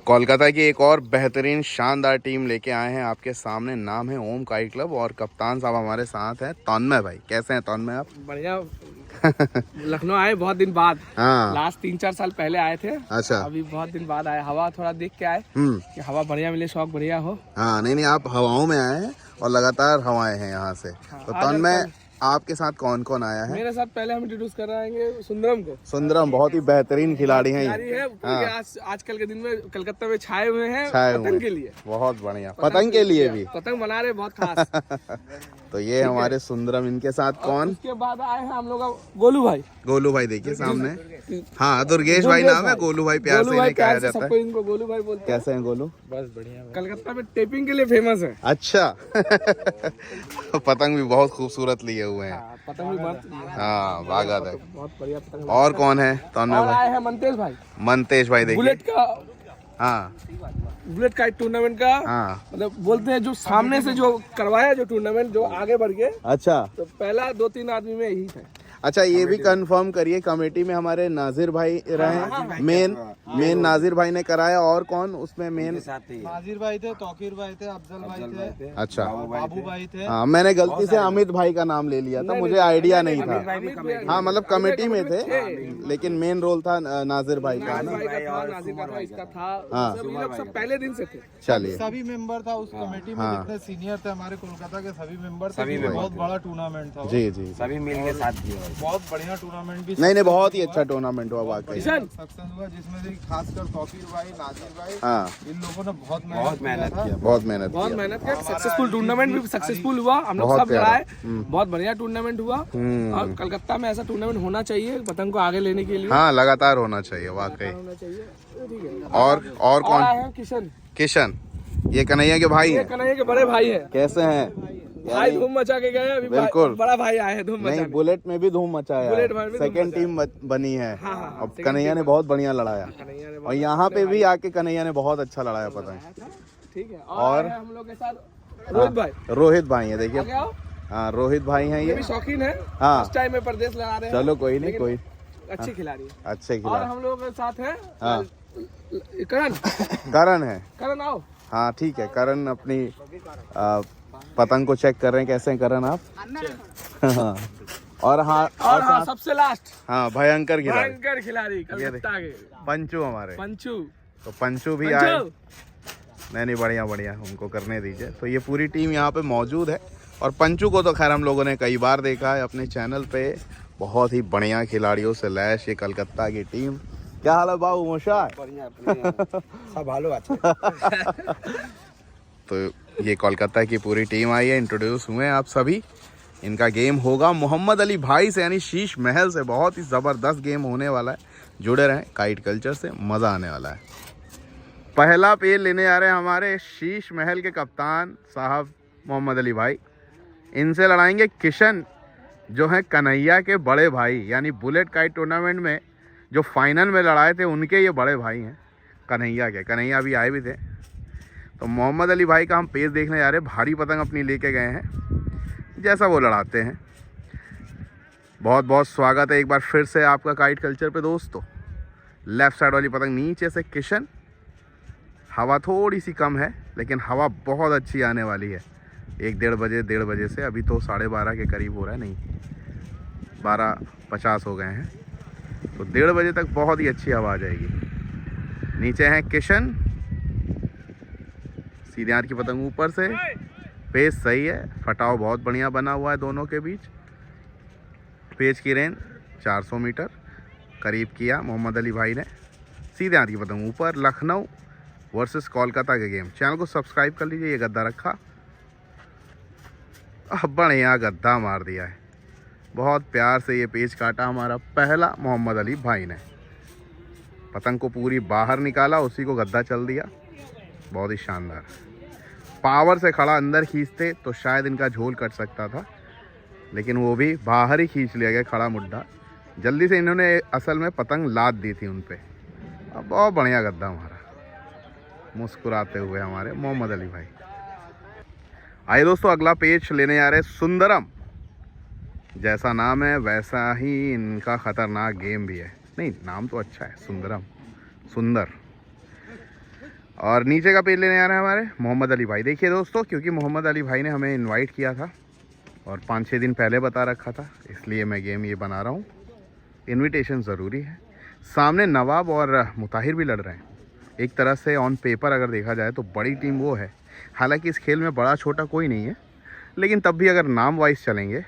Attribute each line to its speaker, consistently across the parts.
Speaker 1: कोलकाता की एक और बेहतरीन शानदार टीम लेके आए हैं आपके सामने। नाम है ओम काइट क्लब और कप्तान साहब हमारे साथ हैं तन्मय भाई। कैसे हैं तन्मय आप?
Speaker 2: बढ़िया। लखनऊ आए बहुत दिन बाद।
Speaker 1: हाँ।
Speaker 2: लास्ट 3-4 साल पहले आए थे।
Speaker 1: अच्छा।
Speaker 2: अभी बहुत दिन बाद आए, हवा थोड़ा देख के आए कि हवा बढ़िया मिले, शौक बढ़िया हो।
Speaker 1: हाँ नहीं आप हवाओं में आए हैं और लगातार हवाएं हैं यहाँ से। तो तन्मय आपके साथ कौन कौन आया है?
Speaker 2: मेरे साथ पहले हम इंट्रोड्यूस कर रहे हैं सुंदरम को।
Speaker 1: सुंदरम बहुत ही बेहतरीन खिलाड़ी हैं ये।
Speaker 2: हाँ। आजकल के दिन में कलकत्ता में छाए हुए हैं पतंग के लिए।
Speaker 1: बहुत बढ़िया, पतंग के लिए भी
Speaker 2: पतंग बना रहे बहुत खास।
Speaker 1: तो ये हमारे सुंदरम, इनके साथ कौन?
Speaker 2: उसके बाद आए हैं हम लोग गोलू भाई।
Speaker 1: गोलू भाई देखिए सामने। हाँ दुर्गेश भाई नाम है, गोलू भाई प्यार से इन्हें कहा जाता है।
Speaker 2: इनको गोलू भाई बोलते हैं।
Speaker 1: कैसे हैं गोलू?
Speaker 2: बस बढ़िया। कलकत्ता में टेपिंग के लिए फेमस है।
Speaker 1: अच्छा। पतंग भी बहुत खूबसूरत लिए हुए हैं।
Speaker 2: पतंग भी बहुत।
Speaker 1: हाँ बागा है,
Speaker 2: बहुत बढ़िया पतंग।
Speaker 1: और कौन है? तन्मय भाई
Speaker 2: आए हैं मंतेश भाई।
Speaker 1: मंतेश भाई देखिए।
Speaker 2: बुलेट का।
Speaker 1: हाँ
Speaker 2: बुलेट काइट टूर्नामेंट का।
Speaker 1: हाँ
Speaker 2: मतलब बोलते हैं जो सामने से जो करवाया जो टूर्नामेंट जो आगे बढ़ गए।
Speaker 1: अच्छा।
Speaker 2: तो पहला 2-3 आदमी में यही थे।
Speaker 1: अच्छा ये भी कंफर्म करिए, कमेटी में हमारे नाजिर भाई रहे। मेन नाजिर भाई ने कराया, और कौन उसमें मेन?
Speaker 3: नाजिर भाई थे, तौकीर भाई थे, अफजल भाई थे।
Speaker 1: अच्छा
Speaker 3: बाबू भाई थे।
Speaker 1: हाँ मैंने गलती से अमित भाई का नाम ले लिया था, मुझे आइडिया नहीं था। हाँ मतलब कमेटी में थे लेकिन मेन रोल था नाजिर भाई का ना। हाँ
Speaker 2: सब पहले दिन से थे।
Speaker 1: चलिए
Speaker 3: सभी मेंबर था उस कमेटी में, जितने सीनियर थे हमारे कोलकाता के सभी मेंबर थे। बहुत बड़ा टूर्नामेंट था।
Speaker 1: जी जी
Speaker 4: सभी मिल के साथ दिए।
Speaker 3: बहुत बढ़िया टूर्नामेंट भी।
Speaker 1: नहीं बहुत ही अच्छा टूर्नामेंट हुआ वाकई।
Speaker 3: सक्सेस हुआ जिसमें से खासकर तौकीर भाई, नाजिर भाई,
Speaker 1: हाँ
Speaker 3: इन लोगों ने बहुत मेहनत किया।
Speaker 1: बहुत मेहनत
Speaker 2: किया। सक्सेसफुल टूर्नामेंट भी सक्सेसफुल हुआ। हम लोग सब लड़ाए, बहुत बढ़िया टूर्नामेंट हुआ। और कलकत्ता में ऐसा टूर्नामेंट होना चाहिए पतंग को आगे लेने के लिए।
Speaker 1: हाँ लगातार होना चाहिए वाकई।
Speaker 2: होना चाहिए। ठीक है।
Speaker 1: और कौन
Speaker 2: है? किशन।
Speaker 1: किशन, ये कन्हैया के भाई हैं।
Speaker 2: कन्हैया के बड़े भाई हैं।
Speaker 1: कैसे हैं?
Speaker 2: भाई धूम मचा के गए अभी।
Speaker 1: बिल्कुल।
Speaker 2: बड़ा भाई आए हैं धूम मचा।
Speaker 1: नहीं बुलेट में भी धूम मचाया,
Speaker 2: बुलेट में भी
Speaker 1: सेकंड टीम बनी है।
Speaker 2: हाँ,
Speaker 1: अब कन्हैया ने बहुत बढ़िया लड़ाया और यहाँ पे भी आके कन्हैया ने बहुत अच्छा लड़ाया पतंग।
Speaker 2: ठीक है।
Speaker 1: और
Speaker 2: हम लोग के साथ रोहित भाई।
Speaker 1: रोहित भाई है देखिए।
Speaker 2: आगे आओ।
Speaker 1: हाँ रोहित भाई हैं ये
Speaker 2: भी शौकीन है।
Speaker 1: हाँ
Speaker 2: फर्स्ट टाइम में प्रदेश लड़ा रहे हैं।
Speaker 1: चलो कोई नहीं, कोई
Speaker 2: अच्छी खिलाड़ी है।
Speaker 1: अच्छे
Speaker 2: और
Speaker 1: खिलाड़ी।
Speaker 2: हम लोग के साथ है
Speaker 1: हाँ
Speaker 2: करण।
Speaker 1: करण है।
Speaker 2: करण आओ।
Speaker 1: हाँ ठीक है, करण अपनी पतंग को चेक कर रहे हैं। कैसे हैं करण आप? हाँ और हाँ
Speaker 2: सबसे लास्ट।
Speaker 1: हाँ भयंकर
Speaker 2: खिलाड़ी कलकत्ता के
Speaker 1: पंचू, हमारे
Speaker 2: पंचू।
Speaker 1: तो पंचू भी आए। नहीं बढ़िया बढ़िया, उनको करने दीजिए। तो ये पूरी टीम यहाँ पे मौजूद है और पंचू को तो खैर हम लोगों ने कई बार देखा है अपने चैनल पे। बहुत ही बढ़िया खिलाड़ियों से लैस ये कलकत्ता की टीम। क्या हाल है बाबू मोशा?
Speaker 4: सब हालो अच्छा।
Speaker 1: तो ये कोलकाता की पूरी टीम आई है, इंट्रोड्यूस हुए हैं आप सभी। इनका गेम होगा मोहम्मद अली भाई से यानी शीश महल से। बहुत ही ज़बरदस्त गेम होने वाला है, जुड़े रहें काइट कल्चर से, मज़ा आने वाला है। पहला पेज लेने आ रहे हैं हमारे शीश महल के कप्तान साहब मोहम्मद अली भाई। इनसे लड़ाएंगे किशन जो हैं कन्हैया के बड़े भाई, यानी बुलेट काइट टूर्नामेंट में जो फाइनल में लड़ाए थे उनके ये बड़े भाई हैं कन्हैया के। कन्हैया अभी आए भी थे। तो मोहम्मद अली भाई का हम पेज देखने जा रहे हैं। भारी पतंग अपनी लेके गए हैं, जैसा वो लड़ाते हैं। बहुत बहुत स्वागत है एक बार फिर से आपका काइट कल्चर पे दोस्तों। लेफ्ट साइड वाली पतंग नीचे से किशन। हवा थोड़ी सी कम है लेकिन हवा बहुत अच्छी आने वाली है। 1-1:30 बजे से, अभी तो 12:30 के करीब हो रहा है, नहीं 12:50 हो गए हैं। तो 1:30 बजे तक बहुत ही अच्छी हवा आ जाएगी। नीचे है किशन, सीधे हाथ की पतंग ऊपर से। पेज सही है, फटाव बहुत बढ़िया बना हुआ है दोनों के बीच। पेज की रेंज 400 मीटर करीब किया मोहम्मद अली भाई ने। सीधे हाथ की पतंग ऊपर। लखनऊ वर्सेस कोलकाता के गेम। चैनल को सब्सक्राइब कर लीजिए। ये गद्दा रखा, बढ़िया गद्दा मार दिया है। बहुत प्यार से ये पेज काटा हमारा पहला मोहम्मद अली भाई ने। पतंग को पूरी बाहर निकाला, उसी को गद्दा चल दिया। बहुत ही शानदार। पावर से खड़ा अंदर खींचते तो शायद इनका झोल कट सकता था, लेकिन वो भी बाहर ही खींच लिया गया खड़ा मुड्ढा। जल्दी से इन्होंने असल में पतंग लाद दी थी उन पे। अब बहुत बढ़िया गद्दा हमारा, मुस्कुराते हुए हमारे मोहम्मद अली भाई। आइए दोस्तों अगला पेज लेने आ रहे सुंदरम। जैसा नाम है वैसा ही इनका खतरनाक गेम भी है। नहीं नाम तो अच्छा है, सुंदरम, सुंदर। और नीचे का पेज लेने आ रहे हैं हमारे मोहम्मद अली भाई। देखिए दोस्तों, क्योंकि मोहम्मद अली भाई ने हमें इनवाइट किया था और 5-6 दिन पहले बता रखा था, इसलिए मैं गेम ये बना रहा हूँ। इनविटेशन ज़रूरी है। सामने नवाब और मुताहिर भी लड़ रहे हैं। एक तरह से ऑन पेपर अगर देखा जाए तो बड़ी टीम वो है। हालांकि इस खेल में बड़ा छोटा कोई नहीं है, लेकिन तब भी अगर नाम वाइज चलेंगे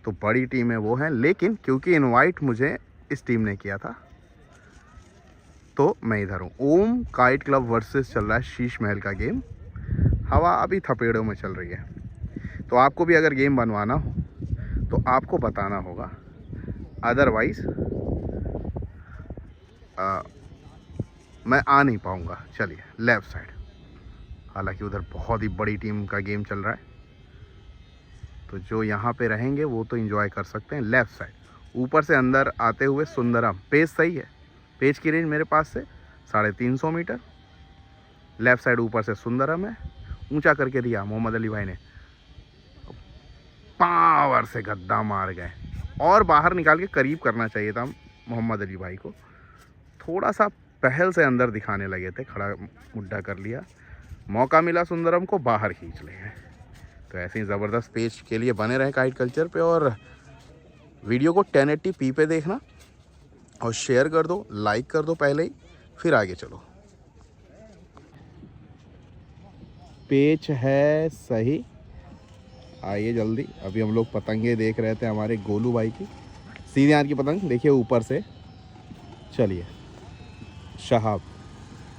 Speaker 1: तो बड़ी टीमें वो हैं। लेकिन क्योंकि इनवाइट मुझे इस टीम ने किया था तो मैं इधर हूँ। ओम काइट क्लब वर्सेस चल रहा है शीश महल का गेम। हवा अभी थपेड़ों में चल रही है। तो आपको भी अगर गेम बनवाना हो तो आपको बताना होगा, अदरवाइज़ मैं आ नहीं पाऊँगा। चलिए लेफ़्ट साइड, हालांकि उधर बहुत ही बड़ी टीम का गेम चल रहा है, तो जो यहाँ पे रहेंगे वो तो एंजॉय कर सकते हैं। लेफ़्ट साइड ऊपर से अंदर आते हुए सुंदरम। पेज सही है, पेज की रेंज मेरे पास से 350 मीटर। लेफ़्ट साइड ऊपर से सुंदरम है, ऊंचा करके दिया मोहम्मद अली भाई ने, पावर से गद्दा मार गए। और बाहर निकाल के करीब करना चाहिए था मोहम्मद अली भाई को, थोड़ा सा पहल से अंदर दिखाने लगे थे, खड़ा मुड्ढा कर लिया। मौका मिला सुंदरम को, बाहर खींच लिए। तो ऐसे ही ज़बरदस्त पेज के लिए बने रहें काइट कल्चर पे, और वीडियो को 1080p पे देखना और शेयर कर दो, लाइक कर दो पहले ही, फिर आगे चलो। पेच है सही, आइए जल्दी। अभी हम लोग पतंगे देख रहे थे हमारे गोलू भाई की, सीधे हाथ की पतंग देखिए ऊपर से। चलिए शहाब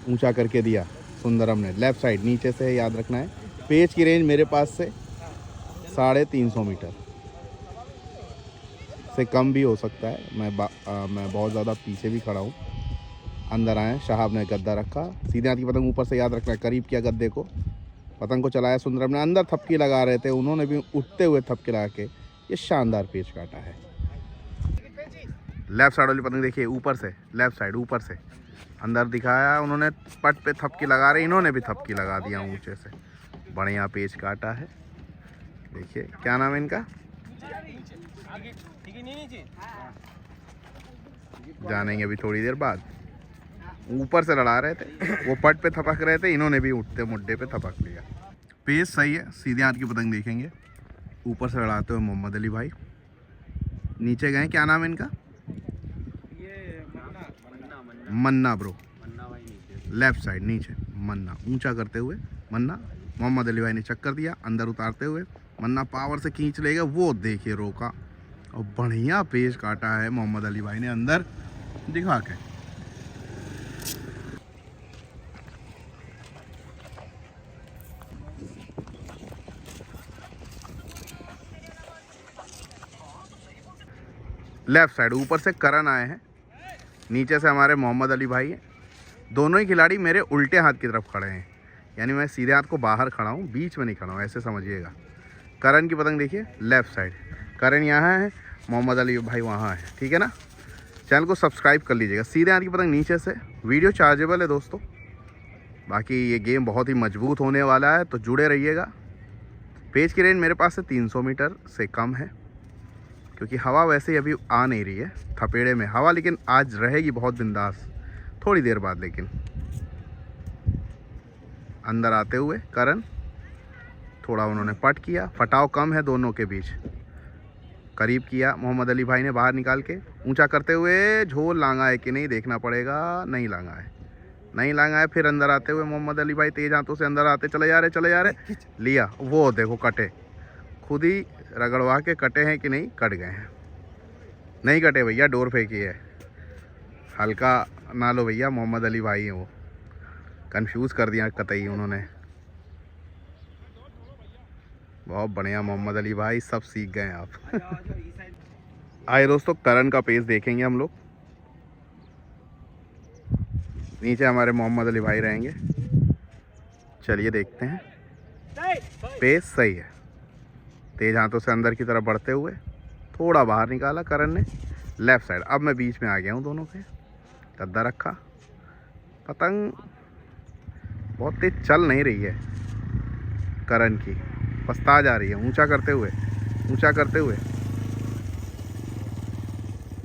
Speaker 1: ऊंचा करके दिया सुंदरम ने। लेफ़्ट साइड नीचे से याद रखना है। पेज की रेंज मेरे पास से 350 मीटर से कम भी हो सकता है। मैं बहुत ज़्यादा पीछे भी खड़ा हूँ। अंदर आए, शहाब ने गद्दा रखा, सीधे हाथ की पतंग ऊपर से याद रखना है। करीब किया गद्दे को, पतंग को चलाया सुंदरम ने। अंदर थपकी लगा रहे थे, उन्होंने भी उठते हुए थपकी लगा के ये शानदार पेच काटा है। लेफ़्ट साइड वाली पतंग देखिए ऊपर से, लेफ़्ट साइड ऊपर से अंदर दिखाया उन्होंने, पट पे थपकी लगा रहे, इन्होंने भी थपकी लगा दिया ऊंचे से। बढ़िया पेच काटा है। देखिए क्या नाम है इनका, जानेंगे अभी थोड़ी देर बाद। ऊपर से लड़ा रहे थे, वो पट पे थपक रहे थे, इन्होंने भी उठते मुड्ढे पे थपक लिया। पेच सही है, सीधे हाथ की पतंग देखेंगे। ऊपर से लड़ाते हुए मोहम्मद अली भाई नीचे गए। क्या नाम है इनका, मन्ना ब्रो। लेफ़्ट साइड नीचे मन्ना, ऊंचा करते हुए मन्ना। मोहम्मद अली भाई ने चक्कर दिया, अंदर उतारते हुए मन्ना पावर से खींच लेगा, वो देखिए रोका और बढ़िया पेच काटा है मोहम्मद अली भाई ने अंदर दिखा के। लेफ़्ट साइड ऊपर से करण आए हैं, नीचे से हमारे मोहम्मद अली भाई हैं। दोनों ही खिलाड़ी मेरे उल्टे हाथ की तरफ खड़े हैं, यानी मैं सीधे हाथ को बाहर खड़ा हूँ, बीच में नहीं खड़ा हूँ, ऐसे समझिएगा। करण की पतंग देखिए लेफ़्ट साइड, करण यहाँ है, मोहम्मद अली भाई वहाँ है, ठीक है ना। चैनल को सब्सक्राइब कर लीजिएगा। सीधे हाथ की पतंग नीचे से। वीडियो चार्जेबल है दोस्तों, बाकी ये गेम बहुत ही मजबूत होने वाला है, तो जुड़े रहिएगा। पेज की रेंज मेरे पास से 300 मीटर से कम है, क्योंकि हवा वैसे ही अभी आ नहीं रही है थपेड़े में हवा, लेकिन आज रहेगी बहुत बिंदास थोड़ी देर बाद। लेकिन अंदर आते हुए करण, थोड़ा उन्होंने पट किया, फटाव कम है दोनों के बीच। करीब किया मोहम्मद अली भाई ने, बाहर निकाल के ऊंचा करते हुए। झोल लांगा है कि नहीं देखना पड़ेगा, नहीं लांगा है, नहीं लांगा है। फिर अंदर आते हुए मोहम्मद अली भाई तेज हाथों से अंदर आते चले जा रहे, लिया। वो देखो कटे, खुद ही रगड़वा के कटे हैं कि नहीं, कट गए हैं। नहीं कटे भैया, डोर फेंकी है। हल्का ना लो भैया, मोहम्मद अली भाई हैं वो, कंफ्यूज कर दिया कतई उन्होंने। बहुत बढ़िया मोहम्मद अली भाई, सब सीख गए आप। आइए दोस्तों, करण का पेज देखेंगे हम लोग। नीचे हमारे मोहम्मद अली भाई रहेंगे। चलिए देखते हैं। पेज सही है, तेज हाथों से अंदर की तरफ बढ़ते हुए, थोड़ा बाहर निकाला करण ने। लेफ़्ट साइड, अब मैं बीच में आ गया हूँ दोनों के, गद्दा रखा। पतंग बहुत तेज चल नहीं रही है करण की, पछता जा रही है। ऊंचा करते हुए, ऊंचा करते हुए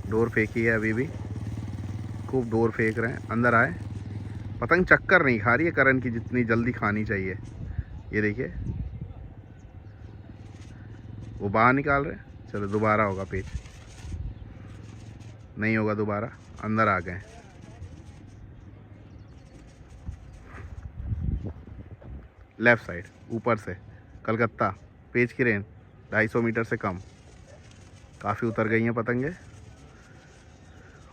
Speaker 1: डोर फेंकी है, अभी भी खूब डोर फेंक रहे हैं। अंदर आए, पतंग चक्कर नहीं खा रही है करण की जितनी जल्दी खानी चाहिए। ये देखिए वो बाहर निकाल रहे हैं। चलो दोबारा होगा पेच, नहीं होगा दोबारा, अंदर आ गए। लेफ्ट साइड ऊपर से कलकत्ता, पेच की रेंज 250 मीटर से कम। काफ़ी उतर गई हैं पतंगे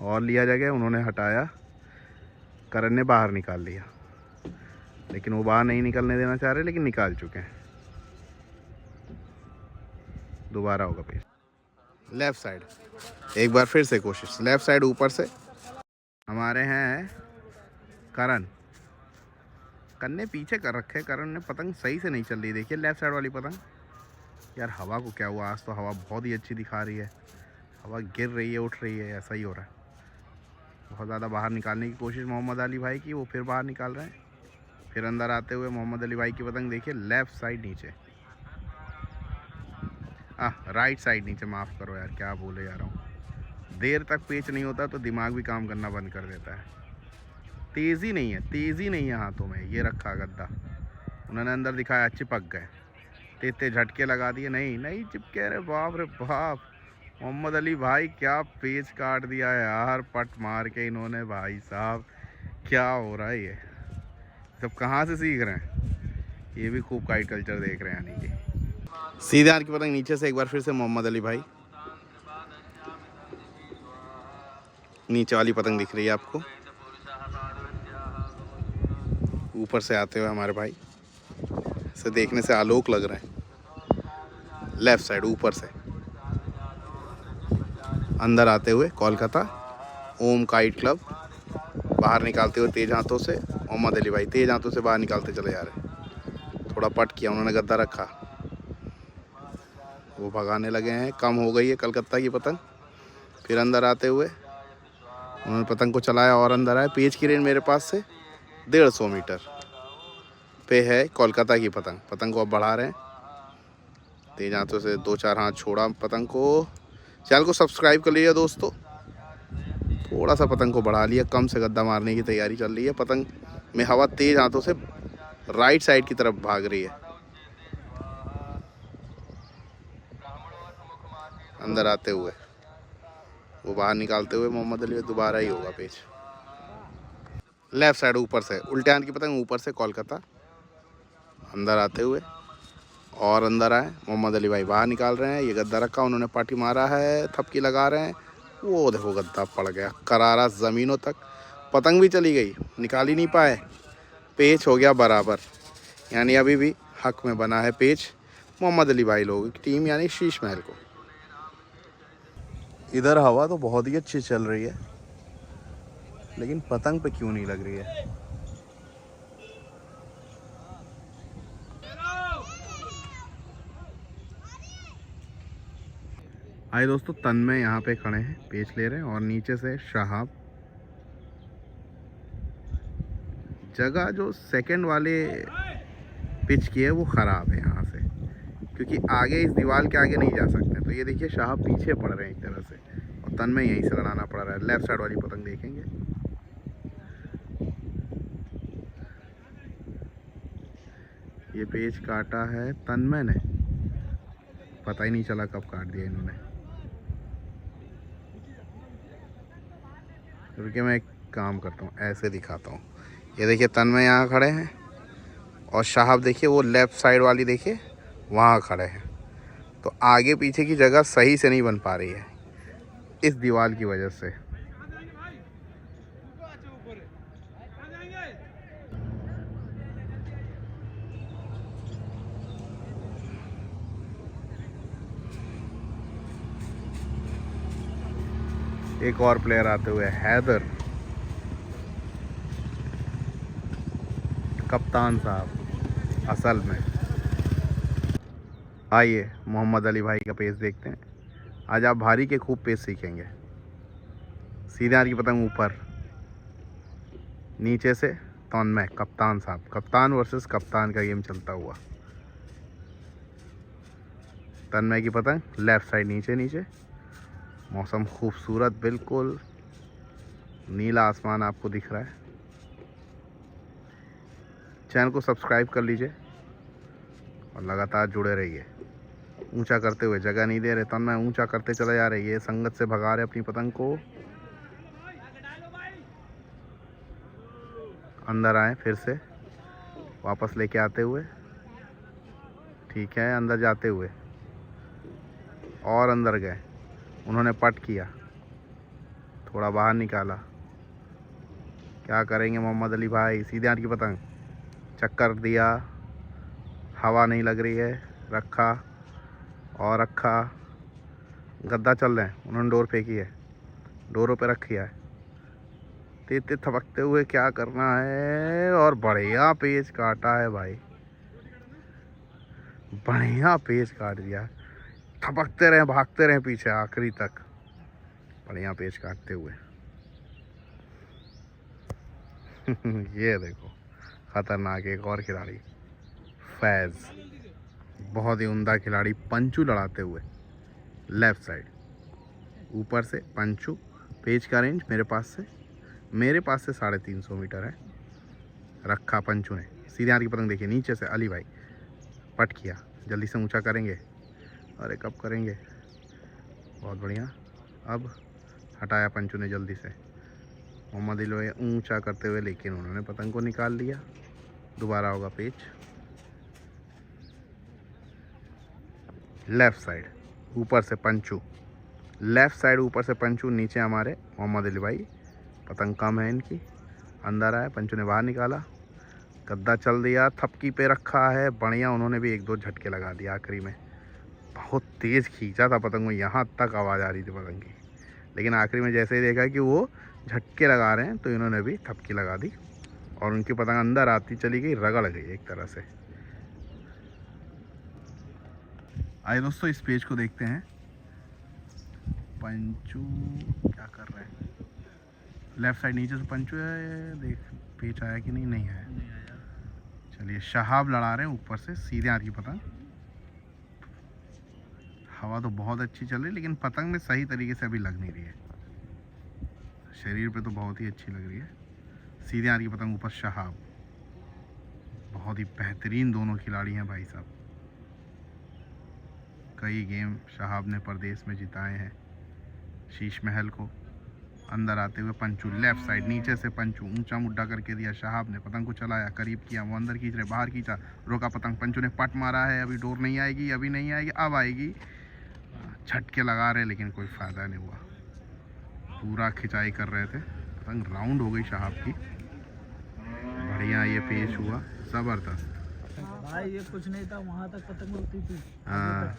Speaker 1: और लिया जगह उन्होंने हटाया, करण ने बाहर निकाल लिया, लेकिन वो बाहर नहीं निकलने देना चाह रहे, लेकिन निकाल चुके हैं। दोबारा होगा पेच। लेफ़्ट साइड एक बार फिर से कोशिश, लेफ़्ट साइड ऊपर से हमारे हैं करण। करण ने पीछे कर रखे, करण ने पतंग सही से नहीं चल रही। देखिए लेफ़्ट साइड वाली पतंग। यार हवा को क्या हुआ, आज तो हवा बहुत ही अच्छी दिखा रही है। हवा गिर रही है, उठ रही है, ऐसा ही हो रहा है। बहुत ज़्यादा बाहर निकालने की कोशिश मोहम्मद अली भाई की, वो फिर बाहर निकाल रहे हैं। फिर अंदर आते हुए मोहम्मद अली भाई की पतंग देखिए लेफ़्ट साइड नीचे, राइट साइड नीचे, माफ़ करो यार क्या बोले जा रहा हूँ। देर तक पेच नहीं होता तो दिमाग भी काम करना बंद कर देता है। तेज़ी नहीं है, तेज़ी नहीं है हाथों में। ये रखा गद्दा, उन्होंने अंदर दिखाया, चिपक गए। तेते झटके लगा दिए, नहीं नहीं चिपके रहे। बाप रे बाप, मोहम्मद अली भाई क्या पेच काट दिया है यार, पट मार के इन्होंने। भाई साहब क्या हो रहा है, ये सब कहाँ से सीख रहे हैं? ये भी खूब काइट कल्चर देख रहे हैं यानी कि। सीधे हाथ की पतंग नीचे से एक बार फिर से मोहम्मद अली भाई। नीचे वाली पतंग दिख रही है आपको, ऊपर से आते हुए हमारे भाई, इसे देखने से आलोक लग रहे हैं। लेफ्ट साइड ऊपर से अंदर आते हुए कोलकाता ओम काइट क्लब, बाहर निकालते हुए तेज हाथों से मोहम्मद अली भाई, तेज हाथों से बाहर निकालते चले जा रहे हैं। थोड़ा पट किया उन्होंने, गद्दा रखा, वो भगाने लगे हैं। कम हो गई है कलकत्ता की पतंग। फिर अंदर आते हुए उन्होंने पतंग को चलाया और अंदर आए। पेच की रेंज मेरे पास से 150 मीटर पे है कोलकाता की पतंग। पतंग को अब बढ़ा रहे हैं तेज हाथों से, 2-4 हाथ छोड़ा पतंग को। चैनल को सब्सक्राइब कर लीजिए दोस्तों। थोड़ा सा पतंग को बढ़ा लिया, कम से गद्दा मारने की तैयारी चल रही है। पतंग में हवा तेज हाथों से राइट साइड की तरफ भाग रही है। अंदर आते हुए वो बाहर निकालते हुए मोहम्मद अली, दोबारा ही होगा पेच। लेफ्ट साइड ऊपर से उल्टे हाथ की पतंग, ऊपर से कोलकाता, अंदर आते हुए और अंदर आए। मोहम्मद अली भाई बाहर निकाल रहे हैं। ये गद्दा रखा, उन्होंने पार्टी मारा है, थपकी लगा रहे हैं। वो देखो गद्दा पड़ गया करारा ज़मीनों तक, पतंग भी चली गई, निकाल ही नहीं पाए। पेच हो गया बराबर, यानी अभी भी हक में बना है पेच मोहम्मद अली भाई लोगों की टीम यानी शीश महल को। इधर हवा तो बहुत ही अच्छी चल रही है, लेकिन पतंग पे क्यों नहीं लग रही है? आइए दोस्तों, तन्मय यहाँ पे खड़े हैं, पेच ले रहे हैं, और नीचे से शहाब। जगह जो सेकंड वाले पिच की है वो ख़राब है यहाँ से, क्योंकि आगे इस दीवार के आगे नहीं जा सकते। तो ये देखिए शहाब पीछे पड़ रहे हैं एक तरह से, और तन्मय यहीं से लड़ाना पड़ रहा है। लेफ्ट साइड वाली पतंग देखेंगे, ये पेच काटा है तन्मय ने, पता ही नहीं चला कब काट दिया इन्होंने। रुकिए मैं एक काम करता हूँ, ऐसे दिखाता हूँ। ये देखिए तन्मय यहाँ खड़े हैं, और शहाब देखिए वो लेफ़्ट साइड वाली देखिए वहाँ खड़े हैं। तो आगे पीछे की जगह सही से नहीं बन पा रही है इस दीवार की वजह से। एक और प्लेयर आते हुए, हैदर, कप्तान साहब असल में। आइए मोहम्मद अली भाई का पेस देखते हैं। आज आप भारी के खूब पेस सीखेंगे। सीधे हाथ की पतंग ऊपर, नीचे से तन्मय, कप्तान साहब, कप्तान वर्सेस कप्तान का गेम चलता हुआ। तन्मय की पतंग लेफ़्ट साइड नीचे नीचे, मौसम खूबसूरत, बिल्कुल नीला आसमान आपको दिख रहा है। चैनल को सब्सक्राइब कर लीजिए और लगातार जुड़े रहिए। ऊंचा करते हुए जगह नहीं दे रहे, तन्मय ऊंचा करते चले जा रहे, ये संगत से भगा रहे अपनी पतंग को। अंदर आए, फिर से वापस लेके आते हुए, ठीक है, अंदर जाते हुए और अंदर गए। उन्होंने पट किया, थोड़ा बाहर निकाला। क्या करेंगे मोहम्मद अली भाई? सीधे हाथ की पतंग, चक्कर दिया, हवा नहीं लग रही है, रखा और रखा, गद्दा चल रहे हैं। उन्होंने डोर फेंकी है, डोरों पे रखी है, तेते थपकते हुए क्या करना है, और बढ़िया पेच काटा है भाई, बढ़िया पेच काट दिया। थपकते रहे, भागते रहे पीछे आखिरी तक, बढ़िया पेच काटते हुए। ये देखो खतरनाक एक और खिलाड़ी, फैज, बहुत ही उम्दा खिलाड़ी, पंचू लड़ाते हुए लेफ्ट साइड, ऊपर से पंचू। पेच का रेंज मेरे पास से 350 मीटर है। रखा पंचू ने, सीधे हाथ की पतंग देखिए, नीचे से अली भाई पट किया, जल्दी से ऊंचा करेंगे। अरे कब करेंगे? बहुत बढ़िया। अब हटाया पंचू ने जल्दी से, मोहम्मद अली भाई ऊंचा करते हुए, लेकिन उन्होंने पतंग को निकाल लिया। दोबारा होगा पेच, लेफ़्ट साइड ऊपर से पंचू, लेफ़्ट साइड ऊपर से पंचू, नीचे हमारे मोहम्मद अली भाई। पतंग कम है इनकी, अंदर आए, पंचू ने बाहर निकाला, गद्दा चल दिया, थपकी पे रखा है, बढ़िया। उन्होंने भी 1-2 झटके लगा दिया आखिरी में, बहुत तेज़ खींचा था पतंग को, यहाँ तक आवाज़ आ रही थी पतंग की, लेकिन आखिरी में जैसे ही देखा कि वो झटके लगा रहे हैं तो इन्होंने भी थपकी लगा दी और उनकी पतंग अंदर आती चली गई, रगड़ गई एक तरह से। आइए दोस्तों, इस पेज को देखते हैं। पंचू क्या कर रहे हैं? लेफ्ट साइड नीचे से पंचू है, देख पेच आया कि नहीं, नहीं आया। चलिए, शहाब लड़ा रहे हैं ऊपर से, सीधे हाथ की पतंग। हवा तो बहुत अच्छी चल रही है, लेकिन पतंग में सही तरीके से अभी लग नहीं रही है। शरीर पे तो बहुत ही अच्छी लग रही है। सीधे हाथ की पतंग ऊपर शहाब, बहुत ही बेहतरीन दोनों खिलाड़ी हैं भाई साहब। कई गेम शहाब ने परदेश में जिताए हैं शीश महल को। अंदर आते हुए पंचू, लेफ्ट साइड नीचे से पंचू ऊंचा मुड्डा करके दिया, शहाब ने पतंग को चलाया, करीब किया, वो अंदर खींच रहे, बाहर खींचा, रोका पतंग, पंचू ने पट मारा है, अभी डोर नहीं आएगी, अभी नहीं आएगी, अब आएगी। झटके लगा रहे, लेकिन कोई फ़ायदा नहीं हुआ, पूरा खिंचाई कर रहे थे, पतंग राउंड हो गई शहाब की। बढ़िया ये पेश हुआ, ज़बरदस्त
Speaker 5: भाई, ये कुछ नहीं था, वहाँ तक पतंग उड़ती थी।
Speaker 1: हाँ,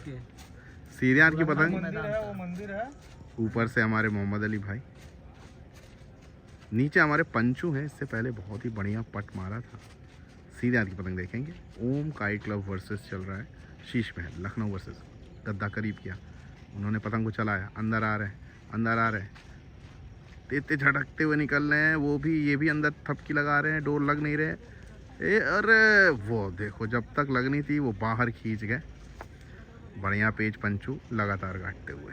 Speaker 1: सीधे हाथ की पतंग,
Speaker 3: वो मंदिर है।
Speaker 1: ऊपर से हमारे मोहम्मद अली भाई, नीचे हमारे पंचू हैं। इससे पहले बहुत ही बढ़िया पट मारा था। सीधे हाथ की पतंग देखेंगे। ओम काइट क्लब वर्सेस चल रहा है शीश महल, लखनऊ वर्सेस। गद्दा करीब किया, उन्होंने पतंग को चलाया, अंदर आ रहे हैं, अंदर आ रहे हैं, तेते झटकते हुए निकल रहे हैं, वो भी, ये भी अंदर थपकी लगा रहे हैं, डोर लग नहीं रहे। अरे वो देखो, जब तक लगनी थी वो बाहर खींच गए। बढ़िया पेज पंचू लगातार काटते हुए।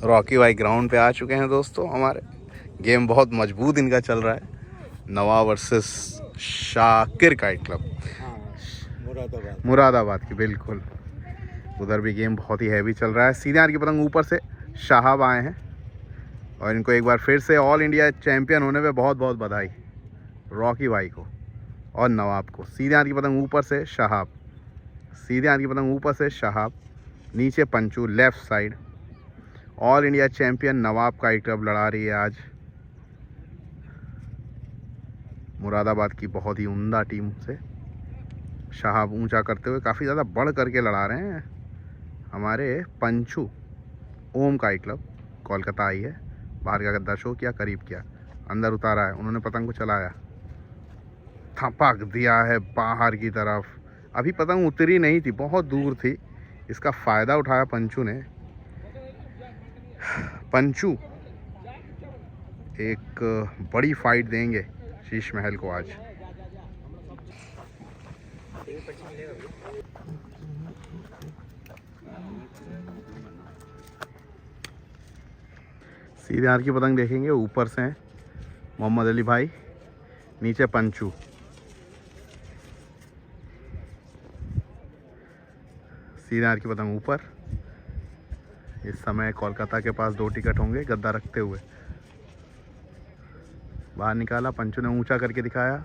Speaker 1: रॉकी भाई ग्राउंड पे आ चुके हैं दोस्तों हमारे। गेम बहुत मजबूत इनका चल रहा है, Nawab versus Shakir kite club, Moradabad की, बिल्कुल। उधर भी गेम बहुत ही हैवी चल रहा है। सीधे हाथ की पतंग ऊपर से शाहाब आए हैं और इनको एक बार फिर से ऑल इंडिया चैंपियन होने पे बहुत बहुत बधाई रॉकी भाई को और नवाब को। सीधे हाथ की पतंग ऊपर से शहाब, सीधे हाथ की पतंग ऊपर से शहाब, नीचे Panchu, left side. All India champion Nawab kite club लड़ा रही है आज मुरादाबाद की बहुत ही उम्दा टीम से। शहाब ऊंचा करते हुए काफ़ी ज़्यादा बढ़ करके लड़ा रहे हैं हमारे पंचू। ओम काइट क्लब कोलकाता आई है, बाहर का गद्दा शो किया, करीब किया, अंदर उतारा है, उन्होंने पतंग को चलाया, थपक दिया है बाहर की तरफ। अभी पतंग उतरी नहीं थी, बहुत दूर थी, इसका फ़ायदा उठाया पंचू ने। पंचू एक बड़ी फाइट देंगे शीश महल को आज। सीधे हाथ की पतंग देखेंगे, ऊपर से हैं मोहम्मद अली भाई, नीचे पंचू, सीधे हाथ की पतंग ऊपर। इस समय कोलकाता के पास 2 टिकट होंगे गद्दा रखते हुए। बाहर निकाला, पंचू ने ऊंचा करके दिखाया,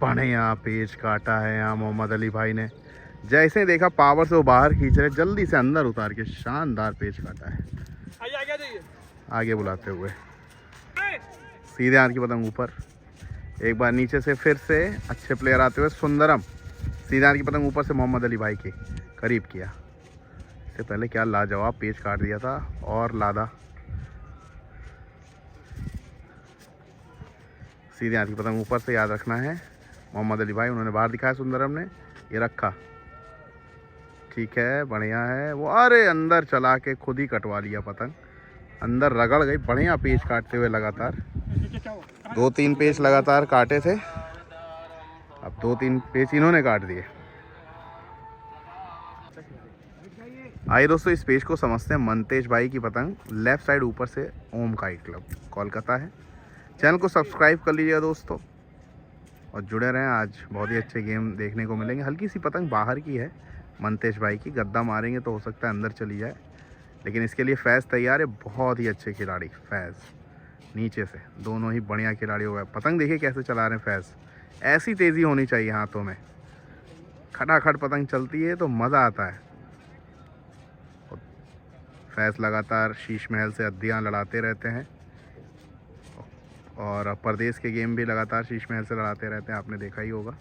Speaker 1: बढ़िया पेच काटा है यहाँ मोहम्मद अली भाई ने। जैसे ही देखा पावर से वो बाहर खींच रहे, जल्दी से अंदर उतार के शानदार पेच काटा है आगे बुलाते हुए। सीधे हाथ की पतंग ऊपर, एक बार नीचे से फिर से अच्छे प्लेयर आते हुए सुंदरम। सीधे हाथ की पतंग ऊपर से मोहम्मद अली भाई के करीब किया। इससे पहले क्या लाजवाब पेच काट दिया था और लादा। सीधे हाथ की पतंग ऊपर से, याद रखना है मोहम्मद अली भाई, उन्होंने बाहर दिखाया, सुंदरम ने ये रखा, ठीक है, बढ़िया है वो। अरे अंदर चला के खुद ही कटवा लिया पतंग, अंदर रगड़ गई। बढ़िया पेच काटते हुए लगातार 2-3 पेच लगातार काटे थे, अब 2-3 पेच इन्होंने काट दिए। आइए दोस्तों, इस पेज को समझते हैं। मनतेज भाई की पतंग लेफ्ट साइड ऊपर से, ओम काइट क्लब कोलकाता है। चैनल को सब्सक्राइब कर लीजिएगा दोस्तों और जुड़े रहें, आज बहुत ही अच्छे गेम देखने को मिलेंगे। हल्की सी पतंग बाहर की है मनतेज भाई की, गद्दा मारेंगे तो हो सकता है अंदर चली जाए, लेकिन इसके लिए फैज़ तैयार है। बहुत ही अच्छे खिलाड़ी फैज़, नीचे से दोनों ही बढ़िया खिलाड़ी हो गए। पतंग देखिए कैसे चला रहे हैं फैज़, ऐसी तेज़ी होनी चाहिए हाथों में, खटाखट पतंग चलती है तो मज़ा आता है। फैज़ लगातार शीश महल से अद्दियाँ लड़ाते रहते हैं और परदेश के गेम भी लगातार शीश महल से लड़ाते रहते हैं, आपने देखा ही होगा।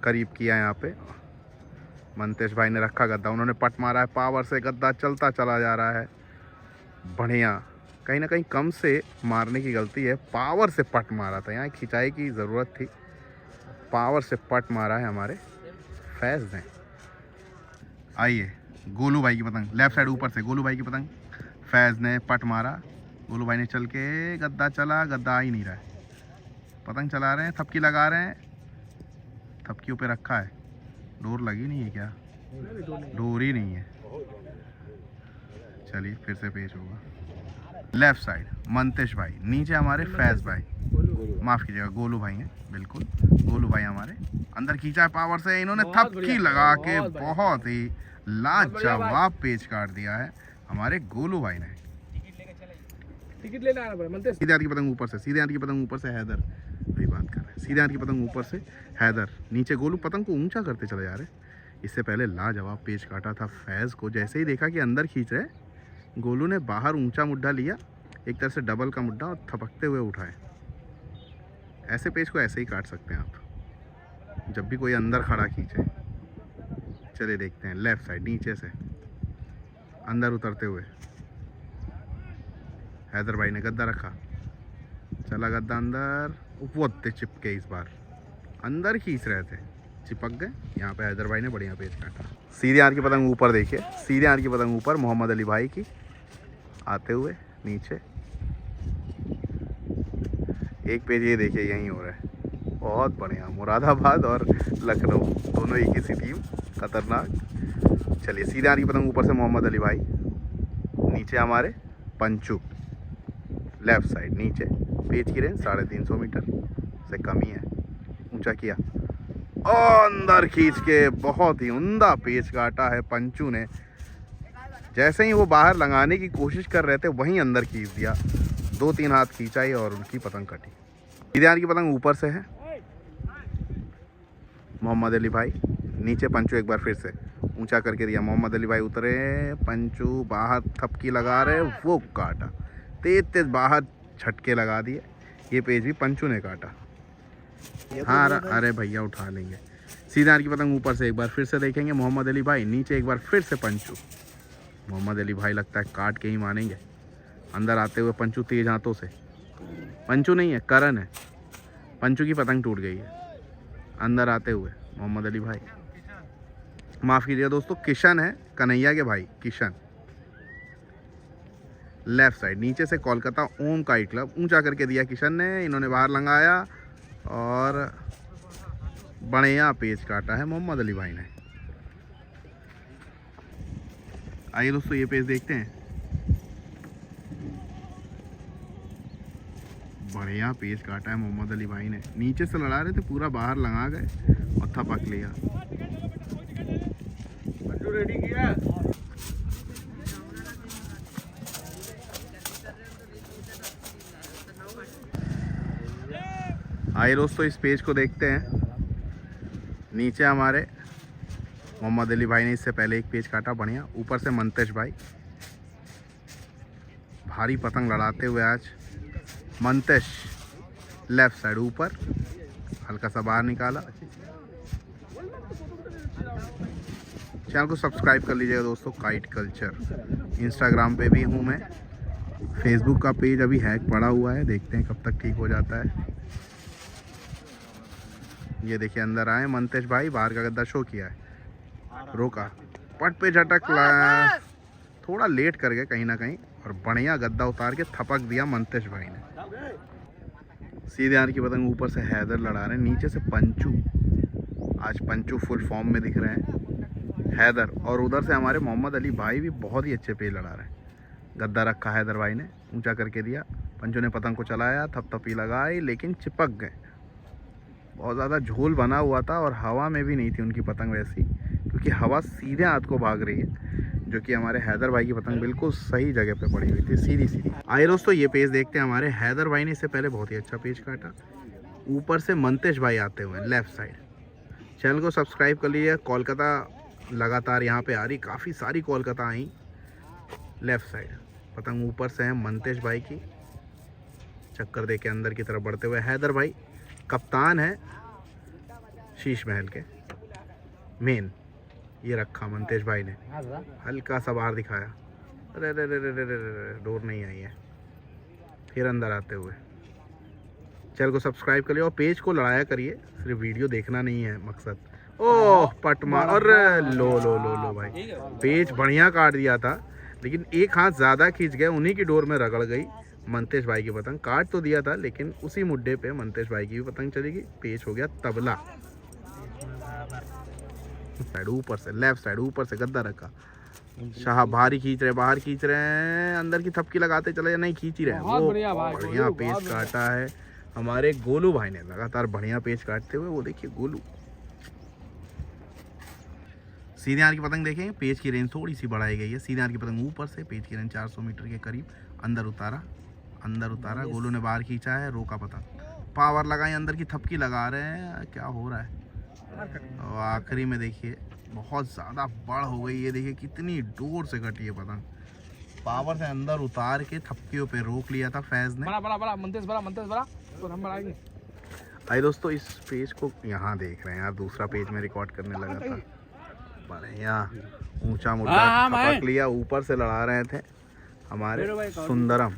Speaker 1: करीब किया यहाँ पे मनतेज भाई ने, रखा गद्दा, उन्होंने पट मारा है पावर से, गद्दा चलता चला जा रहा है बढ़िया। कहीं ना कहीं कम से मारने की गलती है, पावर से पट मारा था, यहाँ खिंचाई की ज़रूरत थी, पावर से पट मारा है हमारे फैज़ ने। आइए गोलू भाई की पतंग लेफ्ट साइड ऊपर से, गोलू भाई की पतंग फैज़ ने पट मारा, गोलू भाई ने चल के गद्दा चला, गद्दा आ ही नहीं रहा है, पतंग चला रहे हैं, थपकी लगा रहे हैं, थपकियों पे रखा है, डोर लगी नहीं है क्या? डोर ही नहीं है। चलिए फिर से पेश होगा। लेफ्ट साइड मनतेज भाई, नीचे हमारे फैज़ भाई, माफ़ कीजिएगा गोलू भाई हैं, बिल्कुल गोलू भाई हमारे। अंदर खींचा है पावर से, इन्होंने थपकी लगा के बहुत ही लाजवाब पेच काट दिया है हमारे गोलू भाई ने।
Speaker 2: टिकट लेने आना पड़े मनतेज।
Speaker 1: सीधे हाथ की पतंग ऊपर से, सीधे हाथ की पतंग ऊपर से हैदर भाई बात कर रहे हैं। सीधे हाथ की पतंग ऊपर से हैदर, नीचे गोलू पतंग को ऊंचा करते चले जा रहे। इससे पहले लाजवाब पेच काटा था फैज़ को, जैसे ही देखा कि अंदर खींच रहे, गोलू ने बाहर ऊंचा मुड्ढा लिया, एक तरह से डबल का मुड्ढा, और थपकते हुए उठाए। ऐसे पेच को ऐसे ही काट सकते हैं आप जब भी कोई अंदर खड़ा खींचे। चलिए देखते हैं लेफ्ट साइड, नीचे से अंदर उतरते हुए हैदर भाई ने गद्दा रखा, चला गद्दा अंदर, वो चिपके, इस बार अंदर खींच रहे थे, चिपक गए। यहाँ पे हैदर भाई ने बढ़िया पेच काटा। सीधे हाथ की पतंग ऊपर देखिए, सीधे हाथ की पतंग ऊपर मोहम्मद अली भाई की, आते हुए नीचे एक पेज ये देखिए यहीं हो रहा है, बहुत बढ़िया। मुरादाबाद और लखनऊ दोनों एक ही सी टीम, खतरनाक। चलिए सीधे हाथ की पतंग ऊपर से मोहम्मद अली भाई, नीचे हमारे पंचू, लेफ्ट साइड नीचे, पेज की रेंज 350 मीटर से कम ही है, ऊंचा किया और अंदर खींच के बहुत ही उम्दा पेच काटा है पंचू ने। जैसे ही वो बाहर लगाने की कोशिश कर रहे थे, वहीं अंदर खींच दिया, 2-3 हाथ खींचाई और उनकी पतंग कटी। सीधे हाथ की पतंग ऊपर से है मोहम्मद अली भाई, नीचे पंचू एक बार फिर से ऊंचा करके दिया, मोहम्मद अली भाई उतरे, पंचू बाहर थपकी लगा रहे, वो काटा, तेज बाहर झटके लगा दिए। ये पेज भी पंचू ने काटा। हाँ अरे भैया उठा लेंगे। सीधे हाथ की पतंग ऊपर से एक बार फिर से देखेंगे मोहम्मद अली भाई, नीचे एक बार फिर से पंचू। मोहम्मद अली भाई लगता है काट के ही मानेंगे। अंदर आते हुए पंचू तेज हाथों से, पंचू नहीं है करण है, पंचू की पतंग टूट गई है। अंदर आते हुए मोहम्मद अली भाई, माफ़ कीजिएगा दोस्तों किशन है, कन्हैया के भाई किशन। लेफ्ट साइड नीचे से कोलकाता ओम काइट क्लब, ऊंचा करके दिया किशन ने, इन्होंने बाहर लंगाया और बढ़िया पेच काटा है मोहम्मद अली भाई ने। आइए दोस्तों ये पेज देखते हैं, बढ़िया पेच काटा है मोहम्मद अली भाई ने। नीचे से लड़ा रहे थे, पूरा बाहर लगा गए और थपक लिया। आइए दोस्तों इस पेज को देखते हैं। नीचे हमारे मोहम्मद अली भाई ने इससे पहले एक पेज काटा बढ़िया। ऊपर से मंतेश भाई भारी पतंग लड़ाते हुए आज मंतेश लेफ्ट साइड ऊपर हल्का सा बाहर निकाला। चैनल को सब्सक्राइब कर लीजिएगा दोस्तों, काइट कल्चर। इंस्टाग्राम पे भी हूँ मैं। फेसबुक का पेज अभी हैक पड़ा हुआ है, देखते हैं कब तक ठीक हो जाता है। ये देखिए अंदर आए मंतेश भाई, बाहर का गद्दा शो किया है, रोका, पट पे झटक ला, थोड़ा लेट कर गए कहीं ना कहीं और बढ़िया गद्दा उतार के थपक दिया मंतेश भाई ने। सीधे आर की पतंग ऊपर से हैदर लड़ा रहे हैं, नीचे से पंचू। आज पंचू फुल फॉर्म में दिख रहे हैं, हैदर। और उधर से हमारे मोहम्मद अली भाई भी बहुत ही अच्छे पेज लड़ा रहे हैं। गद्दा रखा हैदर भाई ने, ऊंचा करके दिया, पंचू ने पतंग को चलाया, थपथपी लगाई लेकिन चिपक गए। बहुत ज़्यादा झोल बना हुआ था और हवा में भी नहीं थी उनकी पतंग वैसी, क्योंकि हवा सीधे हाथ को भाग रही है, जो कि हमारे हैदर भाई की पतंग बिल्कुल सही जगह पे पड़ी हुई थी, सीधी सीधी। आइए दोस्तों ये पेज देखते हैं। हमारे हैदर भाई ने इससे पहले बहुत ही अच्छा पेज काटा। ऊपर से मंतेश भाई आते हुए लेफ्ट साइड। चैनल को सब्सक्राइब कर लीजिए। कोलकाता लगातार यहाँ पे आ रही, काफ़ी सारी कोलकाता आई। लेफ्ट साइड पतंग ऊपर से है मंतेश भाई की, चक्कर दे के अंदर की तरफ बढ़ते हुए हैदर भाई। कप्तान है शीश महल के मेन। ये रखा मंतेश भाई ने, हल्का सा बाहर दिखाया, अरे रे रे रे रे रे, डोर नहीं आई है। फिर अंदर आते हुए। चैनल को सब्सक्राइब करिए और पेज को लड़ाया करिए, सिर्फ वीडियो देखना नहीं है मकसद। ओह पटमा, अरे लो लो लो लो भाई, पेज बढ़िया काट दिया था लेकिन एक हाथ ज़्यादा खींच गए, उन्हीं की डोर में रगड़ गई मंतेश भाई की पतंग। काट तो दिया था लेकिन उसी मुद्दे पे मंतेश भाई की भी पतंग चलेगी। पेच हो गया तबला। साइड ऊपर से लेफ्ट साइड ऊपर से गद्दा रखा। शाह बाहर खींच रहे, बाहर खींच रहे हैं, अंदर की थपकी लगाते चले, नहीं खींच ही रहे। वो बढ़िया पेच काटा है हमारे गोलू भाई ने, लगातार बढ़िया पेच काटते हुए। वो देखिए गोलू। सीधे आर की पतंग देखें, पेच की रेंज थोड़ी सी बढ़ाई गई है। सीधे आर की पतंग ऊपर से, पेच की रेंज 400 मीटर के करीब। अंदर उतारा, अंदर उतारा, गोलू ने बाहर खींचा है, रोका पतंग, पावर लगाई, अंदर की थपकी लगा रहे हैं। क्या हो रहा है? और आखिरी में देखिए बहुत ज़्यादा बड़ हो गई। ये देखिए कितनी दूर से कटी है पतंग, पावर से अंदर उतार के थपकियों पे रोक लिया था फैज ने।
Speaker 2: बड़ा मंतेश बड़ा तो हम बढ़ाएंगे।
Speaker 1: आइए दोस्तों इस पेज को यहाँ देख रहे हैं यार, दूसरा पेज में रिकॉर्ड करने लगा था। बढ़िया ऊंचा मुद्दा थपक लिया, ऊपर से लड़ा रहे थे हमारे सुंदरम।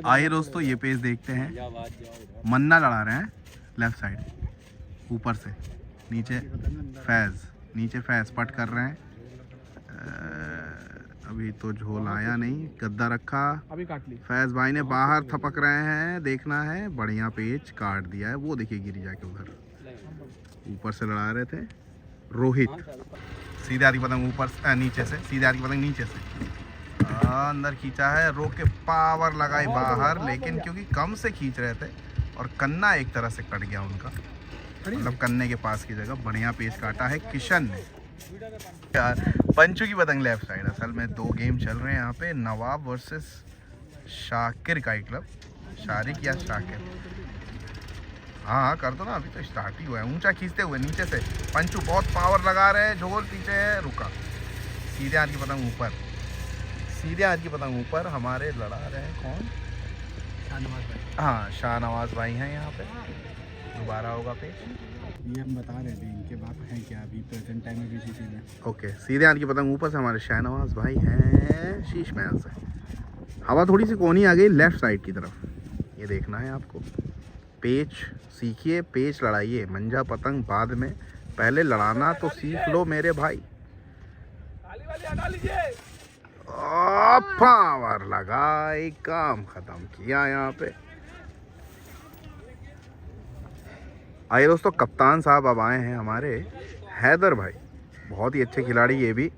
Speaker 1: आइए दोस्तों ये पेज देखते हैं। मन्ना लड़ा रहे हैं लेफ्ट साइड, ऊपर से नीचे फैज, नीचे फैज पट कर रहे हैं। अभी तो झोल आया नहीं, गद्दा रखा,
Speaker 2: अभी काट ली।
Speaker 1: फैज भाई ने बाहर थपक रहे हैं, देखना है। बढ़िया पेज काट दिया है, वो देखिए गिरी जाके उधर। ऊपर से लड़ा रहे थे रोहित। सीधे आरी पतंग ऊपर नीचे से, सीधे आरी पतंग नीचे से अंदर खींचा है, रोक के पावर लगाई बाहर, लेकिन क्योंकि कम से खींच रहे थे और कन्ना एक तरह से कट गया उनका, मतलब कन्ने के पास की जगह। बढ़िया पेज काटा है किशन ने। यार पंचू की पतंग लेफ्ट साइड। असल में 2 गेम चल रहे हैं यहाँ पे, Nawab versus Shakir kite club. Sharik या शाकिर, हाँ कर दो ना, अभी तो स्टार्ट ही हुआ है। ऊंचा खींचते हुए नीचे से पंचू बहुत पावर लगा रहे हैं, झोल पीछे है, रुका। सीधे हाथ की पतंग ऊपर, सीधे हाथ की पतंग ऊपर। हमारे लड़ा रहे हैं कौन? हाँ शाहनवाज भाई हैं यहाँ पे। दोबारा होगा पेज,
Speaker 4: ये हम बता रहे थे इनके बाप हैं क्या अभी प्रेजेंट टाइम में बीसीसी में।
Speaker 1: ओके सीधे हाथ की पतंग ऊपर से हमारे शाहनवाज भाई हैं शीश महल से। हवा थोड़ी सी कोनी आ गई लेफ्ट साइड की तरफ, ये देखना है आपको। पेच सीखिए, पेच लड़ाइए, मंजा पतंग बाद में, पहले लड़ाना तो सीख लो मेरे भाई। पावर लगाई, काम खत्म किया यहाँ पे। आइए दोस्तों कप्तान साहब अब आए हैं हमारे हैदर भाई, बहुत ही अच्छे खिलाड़ी ये भी।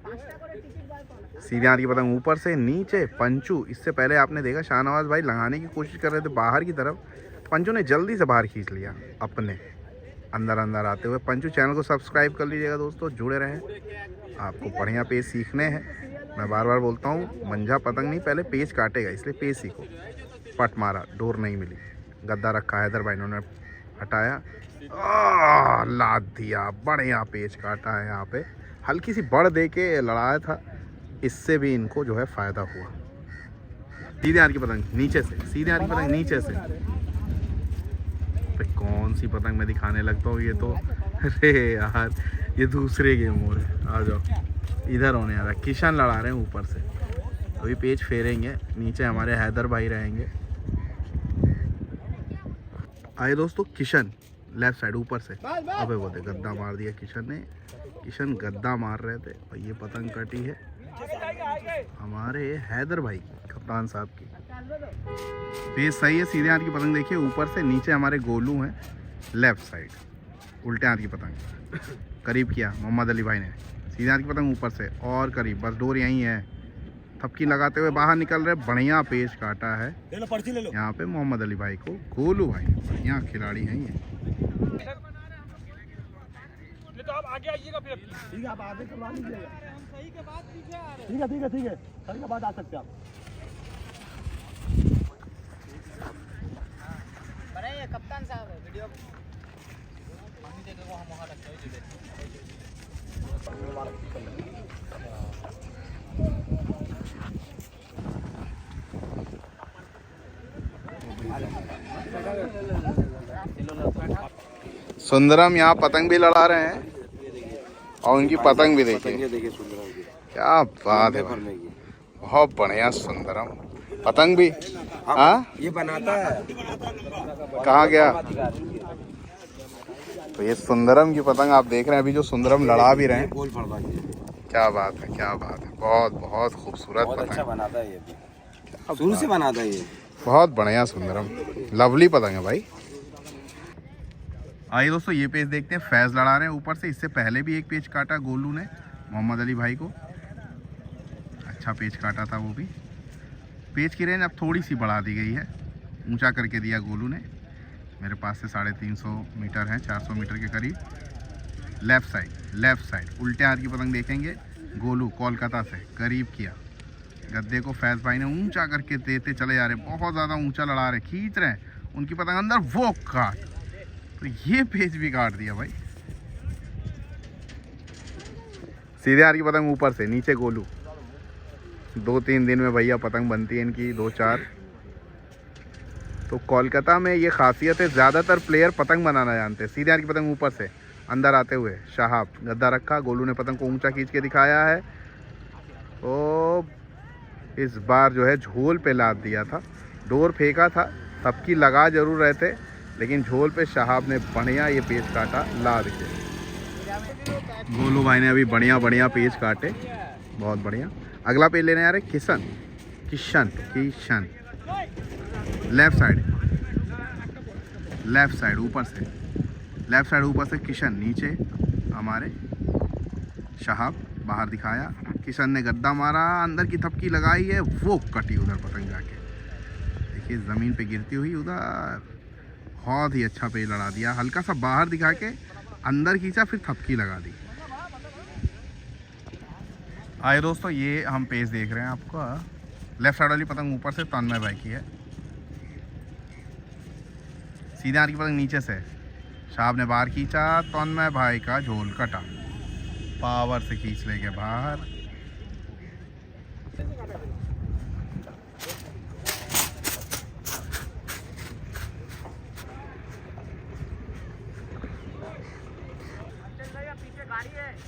Speaker 1: सीधे हाथ की पतंग ऊपर से नीचे पंचू। इससे पहले आपने देखा शाहनवाज भाई लगाने की कोशिश कर रहे थे बाहर की तरफ, पंचू ने जल्दी से बाहर खींच लिया अपने। अंदर अंदर आते हुए। पंचू चैनल को सब्सक्राइब कर लीजिएगा दोस्तों, जुड़े रहें, आपको बढ़िया पेज सीखने हैं। मैं बार बार बोलता हूँ, मंझा पतंग नहीं पहले पेज काटेगा, इसलिए पेज सीखो। पट मारा, डोर नहीं मिली, गद्दा रखा, हैदर भाई ने हटाया, लाद दिया, बढ़िया पेज काटा है। यहाँ पे हल्की सी बढ़ दे के लड़ाया था, इससे भी इनको जो है फ़ायदा हुआ। सीधे आर की पतंग नीचे से, सीधे आर की पतंग नीचे से। तो कौन सी पतंग मैं दिखाने लगता हूँ, ये तो अरे यार ये दूसरे गेम हो रहे। आ जाओ, इधर होने आ रहा है। किशन लड़ा रहे हैं ऊपर से, अभी पेज फेरेंगे, नीचे हमारे हैदर भाई रहेंगे। आए दोस्तों, किशन लेफ्ट साइड ऊपर से, अबे वो दे गद्दा मार दिया किशन ने। किशन गद्दा मार रहे थे और ये पतंग कटी है हमारे हैदर भाई कप्तान साहब की। पेज सही है, सीधे हाथ की पतंग देखिए ऊपर से, नीचे हमारे गोलू हैं लेफ्ट साइड, उल्टे हाथ की पतंग करीब किया मोहम्मद अली भाई ने। सीधे हाथ की पतंग ऊपर से और करीब, बस डोर यहीं है। थपकी लगाते हुए बाहर निकल रहे, बढ़िया पेज काटा है यहाँ पे मोहम्मद अली भाई को। गोलू भाई बढ़िया खिलाड़ी हैं ये।
Speaker 2: तो आप आगे आइएगा फिर।
Speaker 5: ठीक है, आप आगे करवा लीजिएगा। सही के बाद पीछे आ रहे हैं। ठीक है, सही के बाद आ सकते हैं आप।
Speaker 6: अरे ये कप्तान साहब है, वीडियो पानी देके वो हम वहाँ रखते हैं।
Speaker 1: सुंदरम यहाँ पतंग भी लड़ा रहे हैं और उनकी पतंग भी देखिए, क्या बात है भाई, बहुत बढ़िया सुंदरम पतंग भी। हाँ
Speaker 7: ये बनाता है,
Speaker 1: कहाँ गया? तो ये सुंदरम की पतंग आप देख रहे हैं, अभी जो सुंदरम लड़ा भी रहे हैं। क्या बात है, क्या बात है, बहुत बहुत खूबसूरत पतंग।
Speaker 7: अच्छा बनाता है ये, शुरू से बनाता है ये,
Speaker 1: बहुत बढ़िया सुंदरम, लवली पतंग है भाई। आइए दोस्तों, ये पेज देखते हैं, फैज़ लड़ा रहे हैं ऊपर से। इससे पहले भी एक पेज काटा गोलू ने मोहम्मद अली भाई को, अच्छा पेज काटा था वो भी। पेज की रेंज अब थोड़ी सी बढ़ा दी गई है, ऊंचा करके दिया गोलू ने। मेरे पास से 350 मीटर है, 400 मीटर के करीब। लेफ़्ट साइड उल्टे हाथ की पतंग देखेंगे, गोलू कोलकाता से करीब किया। गद्दे को फैज़ भाई ने ऊंचा करके देते चले जा रहे, बहुत ज़्यादा ऊंचा लड़ा रहे, खींच रहे हैं उनकी पतंग अंदर, वो काट, तो ये पेज भी काट दिया भाई। सीधे हाथ की पतंग ऊपर से, नीचे गोलू। 2-3 दिन में भैया पतंग बनती है इनकी, 2-4। तो कोलकाता में ये खासियत है, ज़्यादातर प्लेयर पतंग बनाना जानते हैं। सीधे हाथ की पतंग ऊपर से अंदर आते हुए, शाहाब गद्दा रखा, गोलू ने पतंग को ऊंचा खींच के दिखाया है। तो इस बार जो है झोल पे लाद दिया था, डोर फेंका था, थपकी लगा जरूर रहे थे, लेकिन झोल पे शाहाब ने बढ़िया ये पेज काटा लाद के। गोलू भाई ने अभी बढ़िया पेज काटे, बहुत बढ़िया। अगला पेज लेने आ रहे किशन। लेफ्ट साइड ऊपर से किशन, नीचे हमारे शाहाब बाहर दिखाया। किशन ने गद्दा मारा, अंदर की थपकी लगाई है, वो कटी उधर पतंग जाके, देखिए ज़मीन पे गिरती हुई उधर। बहुत ही अच्छा पेज लड़ा दिया, हल्का सा बाहर दिखा के अंदर खींचा, फिर थपकी लगा दी। आए दोस्तों, ये हम पेज देख रहे हैं, आपको लेफ्ट साइड वाली पतंग ऊपर से तन्मय भाई की है। सीधे हाथ की पतंग नीचे से, शाहाब ने बाहर खींचा, तन्मय भाई का झोल कटा, पावर से खींच लेके बाहर।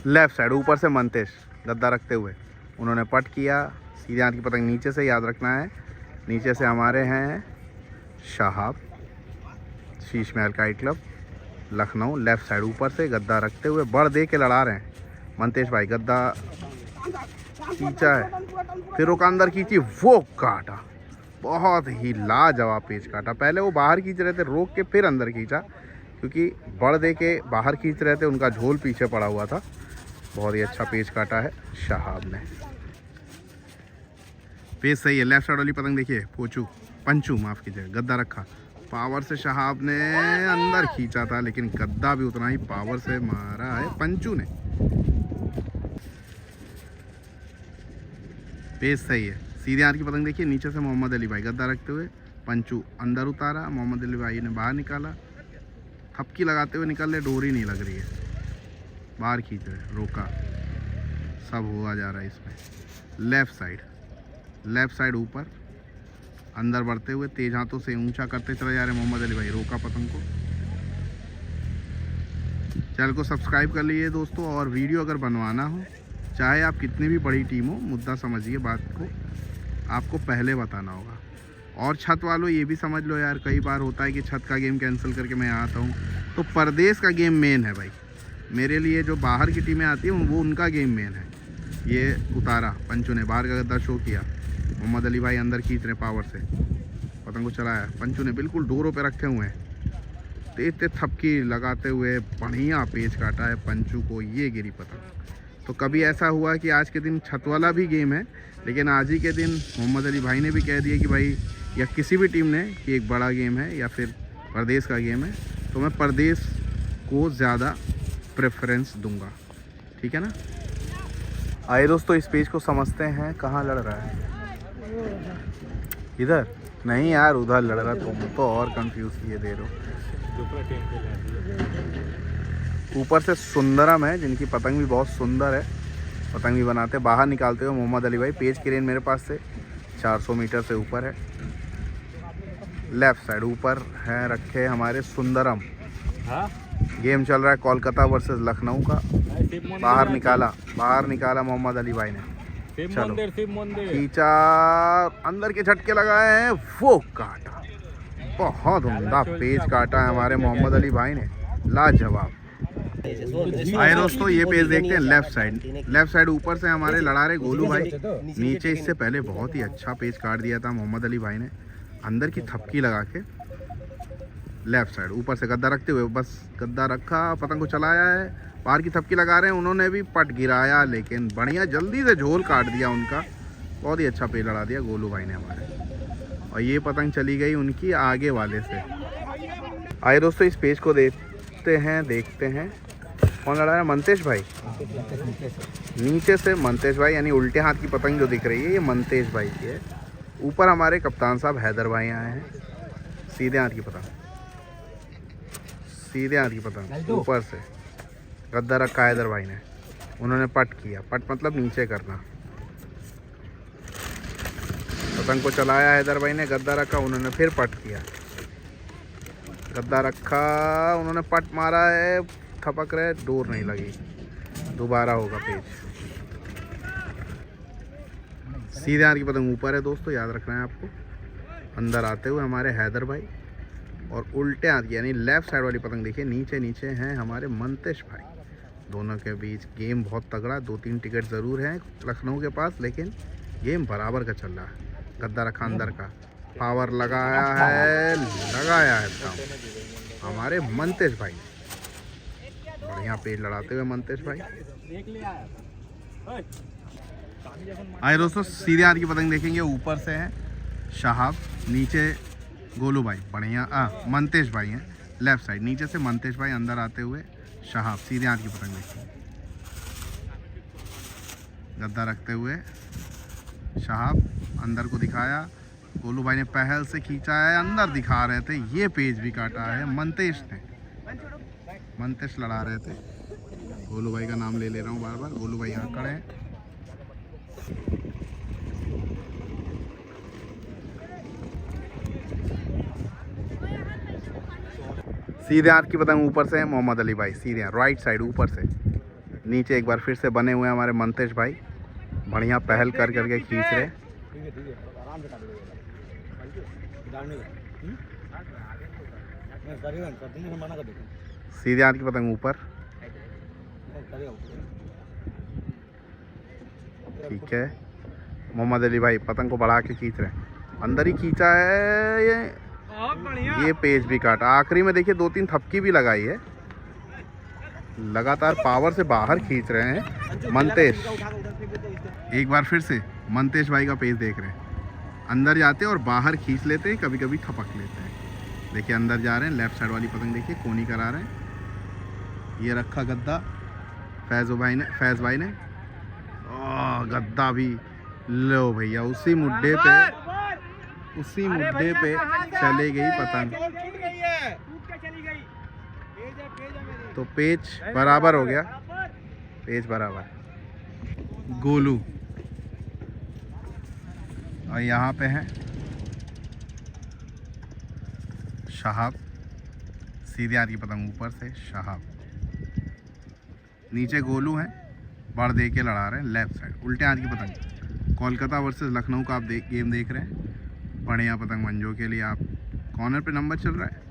Speaker 1: लेफ्ट साइड ऊपर से मंतेश गद्दा रखते हुए उन्होंने पट किया। सीधे हाथ की पतंग नीचे से, याद रखना है, नीचे से हमारे हैं Shahab, Sheesh Mahal kite club Lucknow. Left side ऊपर से गद्दा रखते हुए बढ़ दे के लड़ा रहे हैं मंतेश भाई। गद्दा खींचा है, फिर वो अंदर खींची, वो काटा, बहुत ही लाजवाब पेज काटा। पहले वो बाहर खींच रहे थे, रोक के फिर अंदर खींचा, क्योंकि बढ़ दे के बाहर खींच रहे थे, उनका झोल पीछे पड़ा हुआ था। बहुत ही अच्छा पेज काटा है शाहाब ने। पेज सही है। लेफ्ट साइड वाली पतंग देखिए, पंचू माफ़ कीजिए, गद्दा रखा, पावर से शहाब ने अंदर खींचा था, लेकिन गद्दा भी उतना ही पावर से मारा है पंचू ने। पेस सही है। सीधे हाथ की पतंग देखिए, नीचे से मोहम्मद अली भाई गद्दा रखते हुए पंचू अंदर उतारा, मोहम्मद अली भाई ने बाहर निकाला, थपकी लगाते हुए निकल रहे, डोरी नहीं लग रही है, बाहर खींच रहे, रोका, सब हुआ जा रहा है इसमें। लेफ्ट साइड ऊपर अंदर बढ़ते हुए तेज हाथों से ऊंचा करते चले जा रहे मोहम्मद अली भाई, रोका पतंग को। चैनल को सब्सक्राइब कर लीजिए दोस्तों, और वीडियो अगर बनवाना हो, चाहे आप कितनी भी बड़ी टीम हो, मुद्दा समझिए बात को, आपको पहले बताना होगा। और छत वालों ये भी समझ लो यार, कई बार होता है कि छत का गेम कैंसिल करके मैं आता हूँ, तो परदेश का गेम मेन है भाई मेरे लिए। जो बाहर की टीमें आती हैं वो उनका गेम मेन है। ये उतारा पंचू ने, बाहर का गद्दा शो किया, मोहम्मद अली भाई अंदर खींच रहे पावर से, पतंग को चलाया, पंचू ने बिल्कुल डोरों पे रखे हुए हैं, तेज तेज थपकी लगाते हुए बढ़िया पेच काटा है पंचू को, ये गिरी पतंग। तो कभी ऐसा हुआ कि आज के दिन छत वाला भी गेम है, लेकिन आज ही के दिन मोहम्मद अली भाई ने भी कह दिया कि भाई, या किसी भी टीम ने, कि एक बड़ा गेम है या फिर परदेश का गेम है, तो मैं परदेश को ज़्यादा प्रेफरेंस दूंगा, ठीक है ना। आइए दोस्तों, इस पेज को समझते हैं। कहाँ लड़ रहा है? इधर नहीं यार, उधर लड़ रहा। तुम तो और कंफ्यूज किए दे रहे हो। ऊपर से सुंदरम है, जिनकी पतंग भी बहुत सुंदर है, पतंग भी बनाते, बाहर निकालते हुए मोहम्मद अली भाई। पेज की रेंज मेरे पास से 400 मीटर से ऊपर है। लेफ्ट साइड ऊपर है रखे हमारे सुंदरम। गेम चल रहा है कोलकाता वर्सेस लखनऊ का। बाहर निकाला मोहम्मद अली भाई ने, चलो खींचा, अंदर के झटके लगाए हैं, वो काटा, बहुत उम्दा पेज काटा है हमारे मोहम्मद अली भाई ने, लाजवाब। आइए दोस्तों, ये पेज देखते हैं। लेफ्ट साइड ऊपर से हमारे लड़ा रहे गोलू भाई, नीचे इससे पहले बहुत ही अच्छा पेज काट दिया था मोहम्मद अली भाई ने, अंदर की थपकी लगा के। लेफ्ट साइड ऊपर से गद्दा रखते हुए, बस गद्दा रखा, पतंग को चलाया है, बाहर की थपकी लगा रहे हैं, उन्होंने भी पट गिराया, लेकिन बढ़िया जल्दी से झोल काट दिया उनका, बहुत ही अच्छा पेज लड़ा दिया गोलू भाई ने हमारे। और ये पतंग चली गई उनकी आगे वाले से। आइए दोस्तों, इस पेज को देखते हैं कौन लड़ा है? मंतेश भाई। नीचे से मंतेश भाई, यानी उल्टे हाथ की पतंग जो दिख रही है, ये मंतेश भाई की है। ऊपर हमारे कप्तान साहब हैदर भाई आए हैं। सीधे हाथ की पतंग ऊपर से गद्दा रखा हैदर भाई ने, उन्होंने पट किया, पट मतलब नीचे करना, पतंग को चलाया हैदर भाई ने, गद्दा रखा, उन्होंने फिर पट किया, गद्दा रखा, उन्होंने पट मारा है, थपक रहे, डोर नहीं लगी, दोबारा होगा पेज। सीधे हाथ की पतंग ऊपर है दोस्तों, याद रखना है आपको। अंदर आते हुए हमारे हैदर भाई, और उल्टे हाथ की यानी लेफ्ट साइड वाली पतंग देखिए, नीचे हैं हमारे मंतेश भाई। दोनों के बीच गेम बहुत तगड़ा, 2-3 टिकट ज़रूर हैं लखनऊ के पास, लेकिन गेम बराबर का चल रहा है। गद्दा रखा अंदर का, पावर लगाया है काम हमारे मंतेश भाई, बढ़िया पेज लड़ाते हुए मंतेश भाई। आइए दोस्तों, सीधे हाथ की पतंग देखेंगे। ऊपर से है शहाब, नीचे गोलू भाई, बढ़िया मंतेश भाई हैं। लेफ्ट साइड नीचे से मंतेश भाई, अंदर आते हुए शहाब। सीधे हाथ की पतंग देखिए, गद्दा रखते हुए शहाब अंदर को दिखाया, गोलू भाई ने पहल से खींचा है, अंदर दिखा रहे थे, ये पेज भी काटा है मंतेश ने। मंतेश लड़ा रहे थे, गोलू भाई का नाम ले रहा हूँ बार बार, गोलू भाई यहाँ खड़े हैं। सीधे हाथ की पतंग ऊपर से है मोहम्मद अली भाई, सीधे राइट साइड ऊपर से। नीचे एक बार फिर से बने हुए हैं हमारे मंतेश भाई, बढ़िया पहल करके खींच रहे। सीधे हाथ की पतंग ऊपर, ठीक है। मोहम्मद अली भाई पतंग को बढ़ा के खींच रहे हैं, अंदर ही खींचा है, ये पेज भी काटा। आखिरी में देखिए 2-3 थपकी भी लगाई है, लगातार पावर से बाहर खींच रहे हैं मंतेश। एक बार फिर से मंतेश भाई का पेज देख रहे हैं, अंदर जाते हैं और बाहर खींच लेते हैं, कभी कभी थपक लेते हैं। देखिए अंदर जा रहे हैं, लेफ्ट साइड वाली पतंग देखिए कोनी करा रहे हैं। ये रखा गद्दा फैज़ भाई ने गद्दा भी लो भैया, उसी मुड्डे पे चली गई पतंग। तो पेच बराबर हो गया, पेच बराबर। गोलू और यहाँ पे है शहाब, सीधे हाथ की पतंग ऊपर से शहाब, नीचे गोलू है, बढ़ दे के लड़ा रहे हैं लेफ्ट साइड, उल्टे हाथ की पतंग। कोलकाता वर्सेस लखनऊ का आप गेम देख रहे हैं। बढ़िया पतंग मंजो के लिए आप कॉर्नर पे नंबर चल रहा है,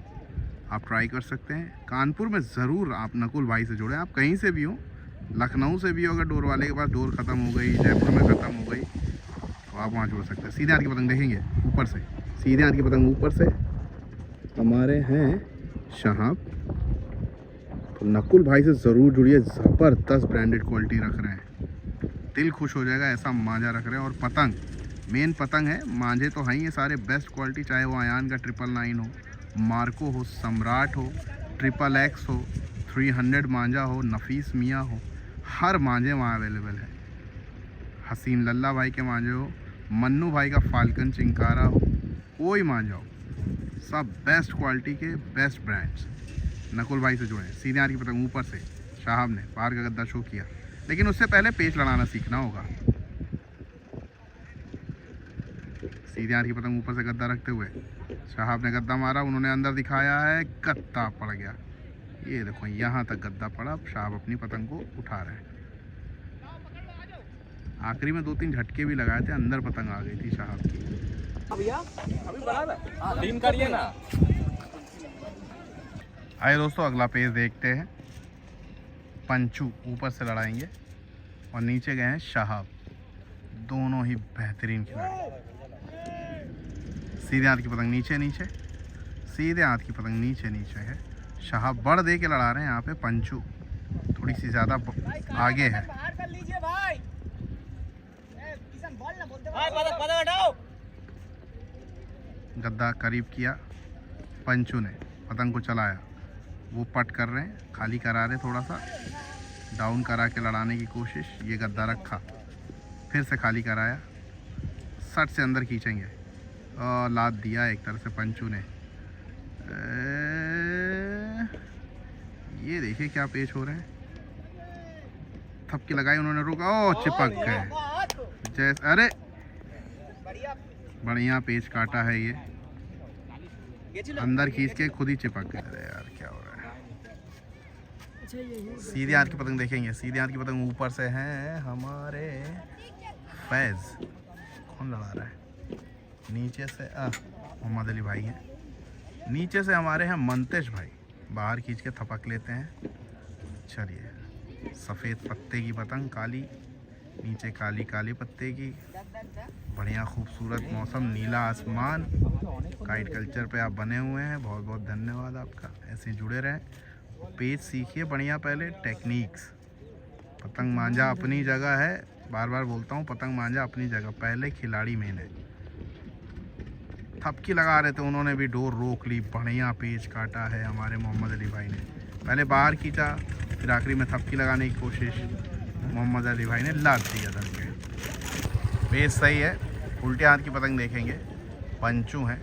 Speaker 1: आप ट्राई कर सकते हैं। कानपुर में ज़रूर आप नकुल भाई से जुड़े, आप कहीं से भी हो, लखनऊ से भी हो, अगर डोर वाले के पास डोर ख़त्म हो गई, जयपुर में ख़त्म हो गई, तो आप वहाँ जुड़ सकते हैं। सीधे हाथ की पतंग देखेंगे ऊपर से, सीधे हाथ की पतंग ऊपर से हमारे हैं शहाब। तो नकुल भाई से ज़रूर जुड़िए, ज़बरदस्त ब्रांडेड क्वालिटी रख रहे हैं, दिल खुश हो जाएगा ऐसा मांझा रख रहे हैं। और पतंग मेन पतंग है, मांझे तो हैं ये सारे बेस्ट क्वालिटी, चाहे वो आयान का 999 हो, मार्को हो, सम्राट हो, XXX हो, 300 मांझा हो, नफीस मियाँ हो, हर मांझे वहाँ अवेलेबल है। हसीन लल्ला भाई के मांझे हो, मन्नू भाई का फाल्कन चिंकारा हो, कोई मांझा हो, सब बेस्ट क्वालिटी के बेस्ट ब्रांड्स। नकुल भाई से जुड़े। सीधे हाथ की पतंग ऊपर से साहब ने बाहर का गद्दा शो किया, लेकिन उससे पहले पेच लड़ाना सीखना होगा। सीधे हाथ की पतंग ऊपर से गद्दा रखते हुए साहब ने गद्दा मारा, उन्होंने अंदर दिखाया है, गद्दा पड़ गया। ये देखो यहाँ तक गद्दा पड़ा, साहब अपनी पतंग को उठा रहे हैं। आखिरी में 2-3 झटके भी लगाए थे, अंदर पतंग आ गई थी साहब की। आइए दोस्तों अगला पेज देखते हैं। पंचू ऊपर से लड़ाएंगे और नीचे गए हैं शहाब, दोनों ही बेहतरीन खिलाड़ी। सीधे हाथ की पतंग नीचे नीचे, सीधे हाथ की पतंग नीचे नीचे है। शहाब बढ़ दे के लड़ा रहे हैं यहाँ पे, पंचू थोड़ी सी ज़्यादा आगे है। गद्दा करीब किया, पंचू ने पतंग को चलाया, वो पट कर रहे हैं, खाली करा रहे, थोड़ा सा डाउन करा के लड़ाने की कोशिश। ये गद्दा रखा, फिर से खाली कराया, सट से अंदर खींचेंगे और लाद दिया एक तरह से पंचू ने। ये देखिए क्या पेच हो रहे हैं, थपकी लगाई उन्होंने, रुका, ओ चिपक गए जैसे, अरे बढ़िया पेच काटा है, ये अंदर खींच के खुद ही चिपक गए। अरे यार क्या हो रहा है। सीधे हाथ की पतंग देखेंगे, सीधे हाथ की पतंग ऊपर से है हमारे फैज़, कौन लड़ा रहा है, नीचे से मोहम्मद अली भाई हैं, नीचे से हमारे हैं मंतेश भाई, बाहर खींच के थपक लेते हैं। चलिए, सफ़ेद पत्ते की पतंग, काली नीचे, काली काली पत्ते की, बढ़िया खूबसूरत मौसम, नीला आसमान, काइट कल्चर पे आप बने हुए हैं, बहुत बहुत धन्यवाद आपका। ऐसे जुड़े रहें, पेज सीखिए बढ़िया, पहले टेक्निक्स। पतंग मांझा अपनी जगह है, बार बार बोलता हूँ, पतंग मांझा अपनी जगह, पहले खिलाड़ी मेन है। थपकी लगा रहे थे, उन्होंने भी डोर रोक ली, बढ़िया पेज काटा है हमारे मोहम्मद अली भाई ने। पहले बाहर खींचा, फिर आखिरी में थपकी लगाने की कोशिश, मोहम्मद अली भाई ने लाद दिया धर के। पेज सही है। उल्टे हाथ की पतंग देखेंगे, पंचू है,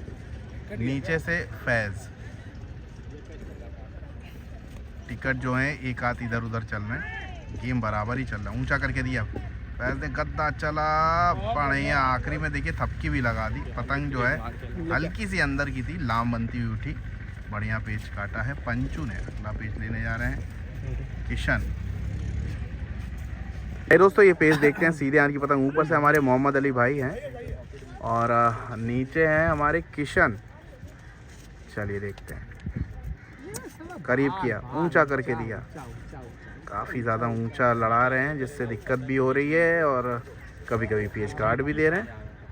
Speaker 1: नीचे से फैज़, टिकट जो है एक हाथ इधर उधर चल रहे हैं, गेम बराबर ही चल रहा है। ऊंचा करके दिया, फैज़ ने गद्दा चला, बढ़िया, आखिरी में देखिए थपकी भी लगा दी। पतंग जो है हल्की सी अंदर की थी, लाम बनती हुई उठी, बढ़िया पेच काटा है पंचू ने। अगला पेच लेने जा रहे हैं किशन। दोस्तों ये पेज देखते हैं, सीधे हाथ की पतंग ऊपर से हमारे मोहम्मद अली भाई हैं और नीचे हैं हमारे किशन। चलिए देखते हैं, करीब किया, ऊंचा करके दिया, काफ़ी ज़्यादा ऊंचा लड़ा रहे हैं, जिससे दिक्कत भी हो रही है और कभी कभी पेच काट भी दे रहे हैं।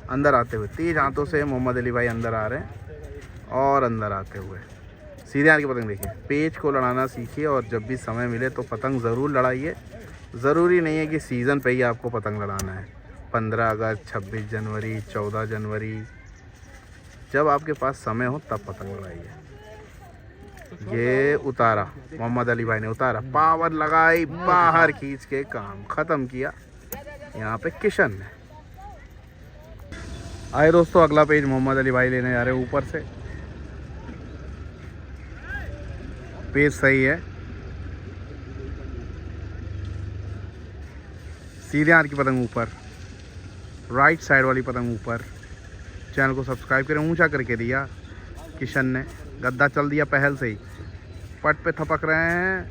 Speaker 1: अंदर आते हुए तेज हाथों से मोहम्मद अली भाई अंदर आ रहे हैं और अंदर आते हुए सीधे हाथ की पतंग देखिए। पेच को लड़ाना सीखिए और जब भी समय मिले तो पतंग ज़रूर लड़ाइए। ज़रूरी नहीं है कि सीज़न पे ही आपको पतंग लड़ाना है, 15 अगस्त, 26 जनवरी, 14 जनवरी, जब आपके पास समय हो तब पतंग लड़ाइए। ये उतारा, मोहम्मद अली भाई ने उतारा, पावर लगाई, बाहर खींच के काम खत्म किया यहाँ पे किशन ने। आए दोस्तों, अगला पेज मोहम्मद अली भाई लेने जा रहे हैं ऊपर से। पेज सही है, सीधे हाथ की पतंग ऊपर, राइट साइड वाली पतंग ऊपर। चैनल को सब्सक्राइब करें, ऊंचा करके दिया किशन ने, गद्दा चल दिया पहल से ही, पट पे थपक रहे हैं,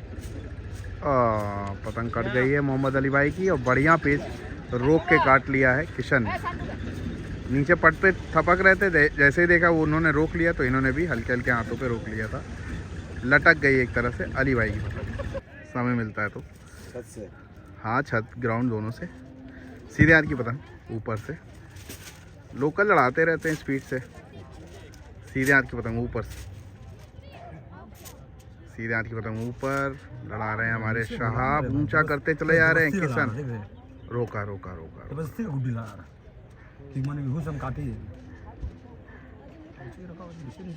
Speaker 1: पतंग कट गई है मोहम्मद अली भाई की। और बढ़िया पेज रोक के काट लिया है किशन ने। नीचे पट पे थपक रहे थे, जैसे ही देखा वो उन्होंने रोक लिया तो इन्होंने भी हल्के हल्के हाथों पे रोक लिया था। लटक गई एक तरह से अली भाई की पतंग। समय मिलता है तो
Speaker 7: छत से,
Speaker 1: हाँ छत ग्राउंड दोनों से। सीधे हाथ की पतंग ऊपर से, लोकल लड़ाते रहते हैं स्पीड से। सीधे हाथ की पतंग ऊपर से, सीधे हाथ की पतंग ऊपर लड़ा रहे हैं हमारे शहाब, ऊंचा करते चले जा रहे हैं किशन। रोका रोका रोका,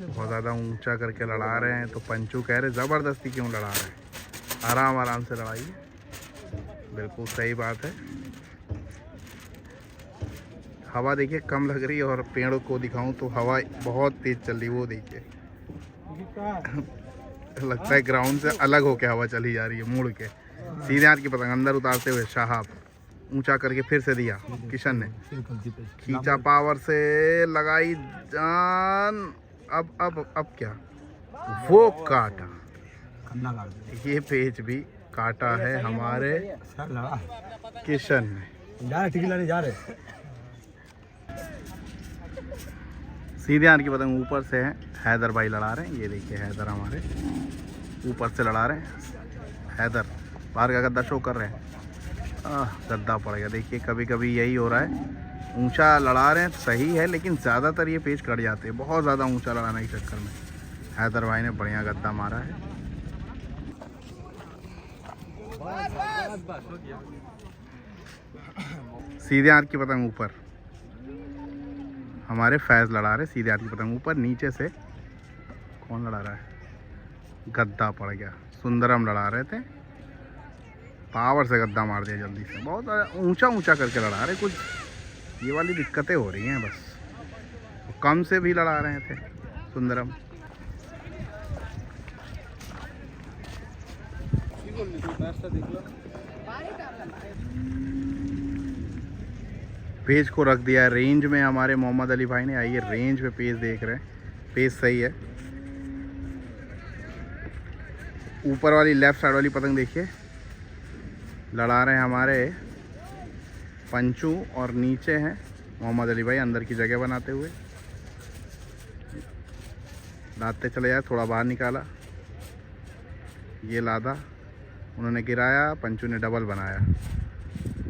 Speaker 1: बहुत ज़्यादा ऊंचा करके लड़ा रहे हैं। तो पंचू कह रहे ज़बरदस्ती क्यों लड़ा रहे हैं, आराम आराम से लड़ाइए। बिल्कुल सही बात है। हवा देखिए कम लग रही है, और पेड़ों को दिखाऊं तो हवा बहुत तेज चल रही है, वो देखिए लगता है ग्राउंड से अलग होके हवा चली जा रही है मुड़ के। सीधे हाथ की पतंग अंदर उतारते हुए शहाब, ऊंचा करके फिर से दिया किशन ने, खींचा पावर से, लगाई जान। अब क्या, वो काटा, ये पेज भी काटा है हमारे किशन ने।
Speaker 5: जा रहे
Speaker 1: सीधे हाथ की पतंग ऊपर से है, हैदर भाई लड़ा रहे हैं। ये देखिए हैदर हमारे ऊपर से लड़ा रहे हैं। हैदर बाहर का गद्दा शो कर रहे हैं, गद्दा पड़ गया। देखिए कभी कभी यही हो रहा है, ऊंचा लड़ा रहे हैं सही है, लेकिन ज़्यादातर ये पेज कट जाते हैं बहुत ज़्यादा ऊंचा लड़ाने के चक्कर में। हैदर भाई ने बढ़िया गद्दा मारा है। सीधे हाथ की पतंग ऊपर, हमारे फैज़ लड़ा रहे। सीधे हाथ की पतंग ऊपर, नीचे से कौन लड़ा रहा है, गद्दा पड़ गया। सुंदरम लड़ा रहे थे, पावर से गद्दा मार दिया जल्दी से। बहुत ऊंचा ऊंचा करके लड़ा रहे, कुछ ये वाली दिक्कतें हो रही हैं बस। कम से भी लड़ा रहे थे सुंदरम। पेज को रख दिया है रेंज में हमारे मोहम्मद अली भाई ने। आइए रेंज पे पेज देख रहे हैं, पेज सही है। ऊपर वाली लेफ्ट साइड वाली पतंग देखिए, लड़ा रहे हैं हमारे पंचू, और नीचे हैं मोहम्मद अली भाई अंदर की जगह बनाते हुए। लादते चले जाए, थोड़ा बाहर निकाला, ये लादा, उन्होंने गिराया, पंचू ने डबल बनाया।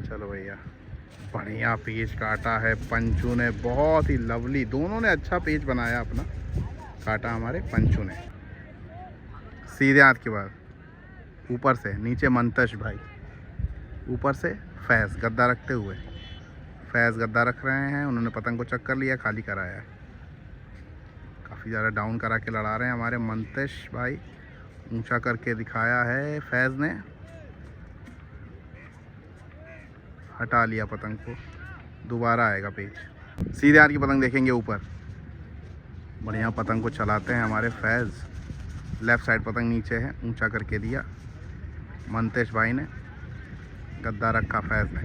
Speaker 1: चलो भैया, बढ़िया पेज काटा है पंचू ने, बहुत ही लवली। दोनों ने अच्छा पेज बनाया अपना, काटा हमारे पंचू ने। सीधे हाथ के बाद ऊपर से, नीचे मंतश भाई, ऊपर से फैज़ गद्दा रखते हुए, फैज़ गद्दा रख रहे हैं। उन्होंने पतंग को चक्कर लिया, खाली कराया, काफ़ी ज़्यादा डाउन करा के लड़ा रहे हैं हमारे मंतश भाई। ऊंचा करके दिखाया है फैज़ ने, हटा लिया पतंग को, दोबारा आएगा पेज। सीधे हाथ की पतंग देखेंगे ऊपर, बढ़िया पतंग को चलाते हैं हमारे फैज़। लेफ़्ट साइड पतंग नीचे है, ऊंचा करके दिया मंतेश भाई ने, गद्दा रखा फैज़ ने,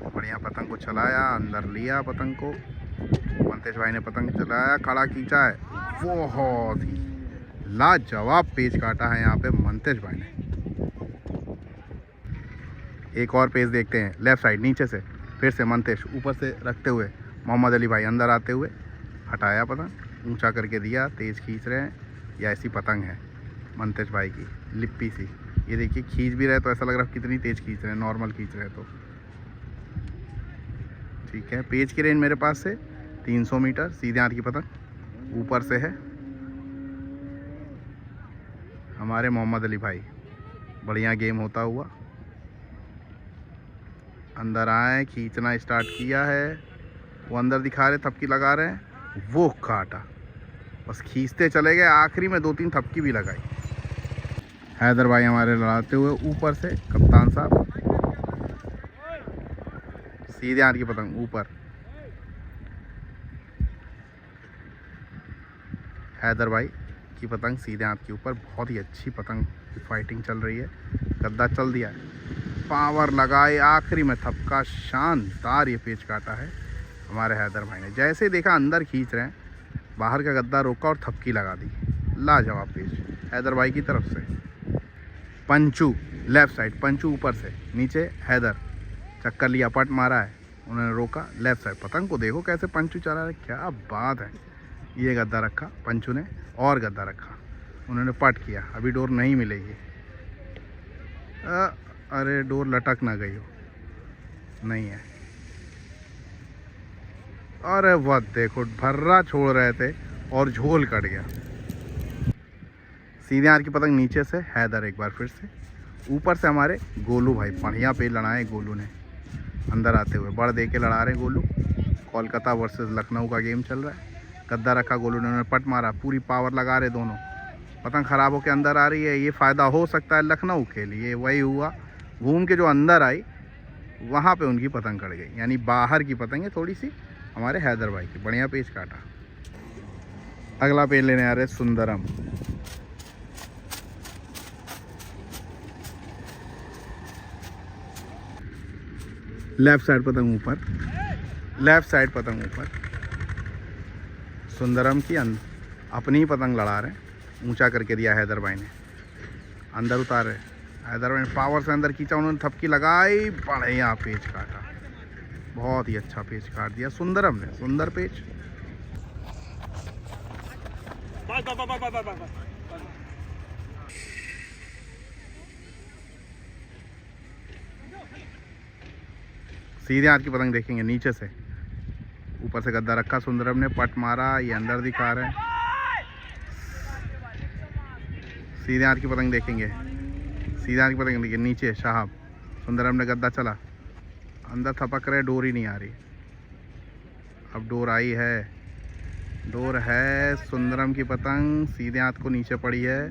Speaker 1: बढ़िया पतंग को चलाया, अंदर लिया पतंग को। मंतेश भाई ने पतंग चलाया, खड़ा खींचा है, बहुत ही लाजवाब पेज काटा है यहाँ पे मंतेश भाई ने। एक और पेज देखते हैं लेफ़्ट साइड, नीचे से फिर से मंतेश ऊपर से रखते हुए, मोहम्मद अली भाई अंदर आते हुए, हटाया पतंग, ऊंचा करके दिया, तेज़ खींच रहे हैं। या ऐसी पतंग है मंतेश भाई की, लिप्पी सी। ये देखिए खींच भी रहे तो ऐसा लग रहा है कितनी तेज़ खींच रहे हैं, नॉर्मल खींच रहे तो ठीक है। पेज की रेंज मेरे पास से 300 मीटर। सीधे हाथ की पतंग ऊपर से है हमारे मोहम्मद अली भाई। बढ़िया गेम होता हुआ अंदर आए, खींचना स्टार्ट किया है, वो अंदर दिखा रहे, थपकी लगा रहे हैं, वो काटा बस खींचते चले गए, आखिरी में 2-3 थपकी भी लगाई। हैदर भाई हमारे लड़ाते हुए ऊपर से, कप्तान साहब सीधे हाथ की पतंग ऊपर। हैदर भाई की पतंग सीधे हाथ के ऊपर, बहुत ही अच्छी पतंग की फाइटिंग चल रही है। गद्दा चल दिया है, पावर लगाए, आखिरी में थपका, शानदार ये पेच काटा है हमारे हैदर भाई ने। जैसे देखा अंदर खींच रहे हैं, बाहर का गद्दा रोका और थपकी लगा दी। लाजवाब पेच हैदर भाई की तरफ से। पंचू लेफ्ट साइड, पंचू ऊपर से नीचे, हैदर चक्कर लिया, पट मारा है, उन्होंने रोका लेफ्ट साइड। पतंग को देखो कैसे पंचू चला रहा है, क्या बात है। ये गद्दा रखा पंचू ने और गद्दा रखा, उन्होंने पट किया। अभी डोर नहीं मिलेगी। अरे डोर लटक ना गई हो, नहीं है। अरे वह देखो भर्रा छोड़ रहे थे और झोल कट गया। सीधे हाथ की पतंग नीचे से, हैदर एक बार फिर से ऊपर से। हमारे गोलू भाई बढ़िया पे लड़ाए गोलू ने, अंदर आते हुए बड़ दे के लड़ा रहे गोलू। कोलकाता वर्सेस लखनऊ का गेम चल रहा है। गद्दा रखा गोलू ने, उन्होंने पट मारा, पूरी पावर लगा रहे दोनों। पतंग ख़राब होकर अंदर आ रही है, ये फ़ायदा हो सकता है लखनऊ के लिए। वही हुआ, घूम के जो अंदर आई वहाँ पे उनकी पतंग कट गई, यानी बाहर की पतंग है थोड़ी सी हमारे हैदर भाई की। बढ़िया पेच काटा। अगला पेच लेने आ रहे सुंदरम। लेफ्ट साइड पतंग ऊपर, लेफ्ट साइड पतंग ऊपर। सुंदरम की अपनी ही पतंग लड़ा रहे हैं, ऊंचा करके दिया हैदर भाई ने, अंदर उतार रहे। हैदर भाई ने पावर से अंदर खींचा, उन्होंने थपकी लगाई, बढ़िया पेच काटा, बहुत ही अच्छा पेच काट दिया सुंदरम ने। सुंदर पेच। सीधे हाथ की पतंग देखेंगे नीचे से, ऊपर से गद्दा रखा सुंदरम ने, पट मारा, ये अंदर दिखा रहे हैं। सीधे हाथ की पतंग देखेंगे, सीधे हाथ की पतंग देखिए नीचे साहब, सुंदरम ने गद्दा चला, अंदर थपक रहे, डोर ही नहीं आ रही। अब डोर आई है, डोर है। सुंदरम की पतंग सीधे हाथ को नीचे पड़ी है,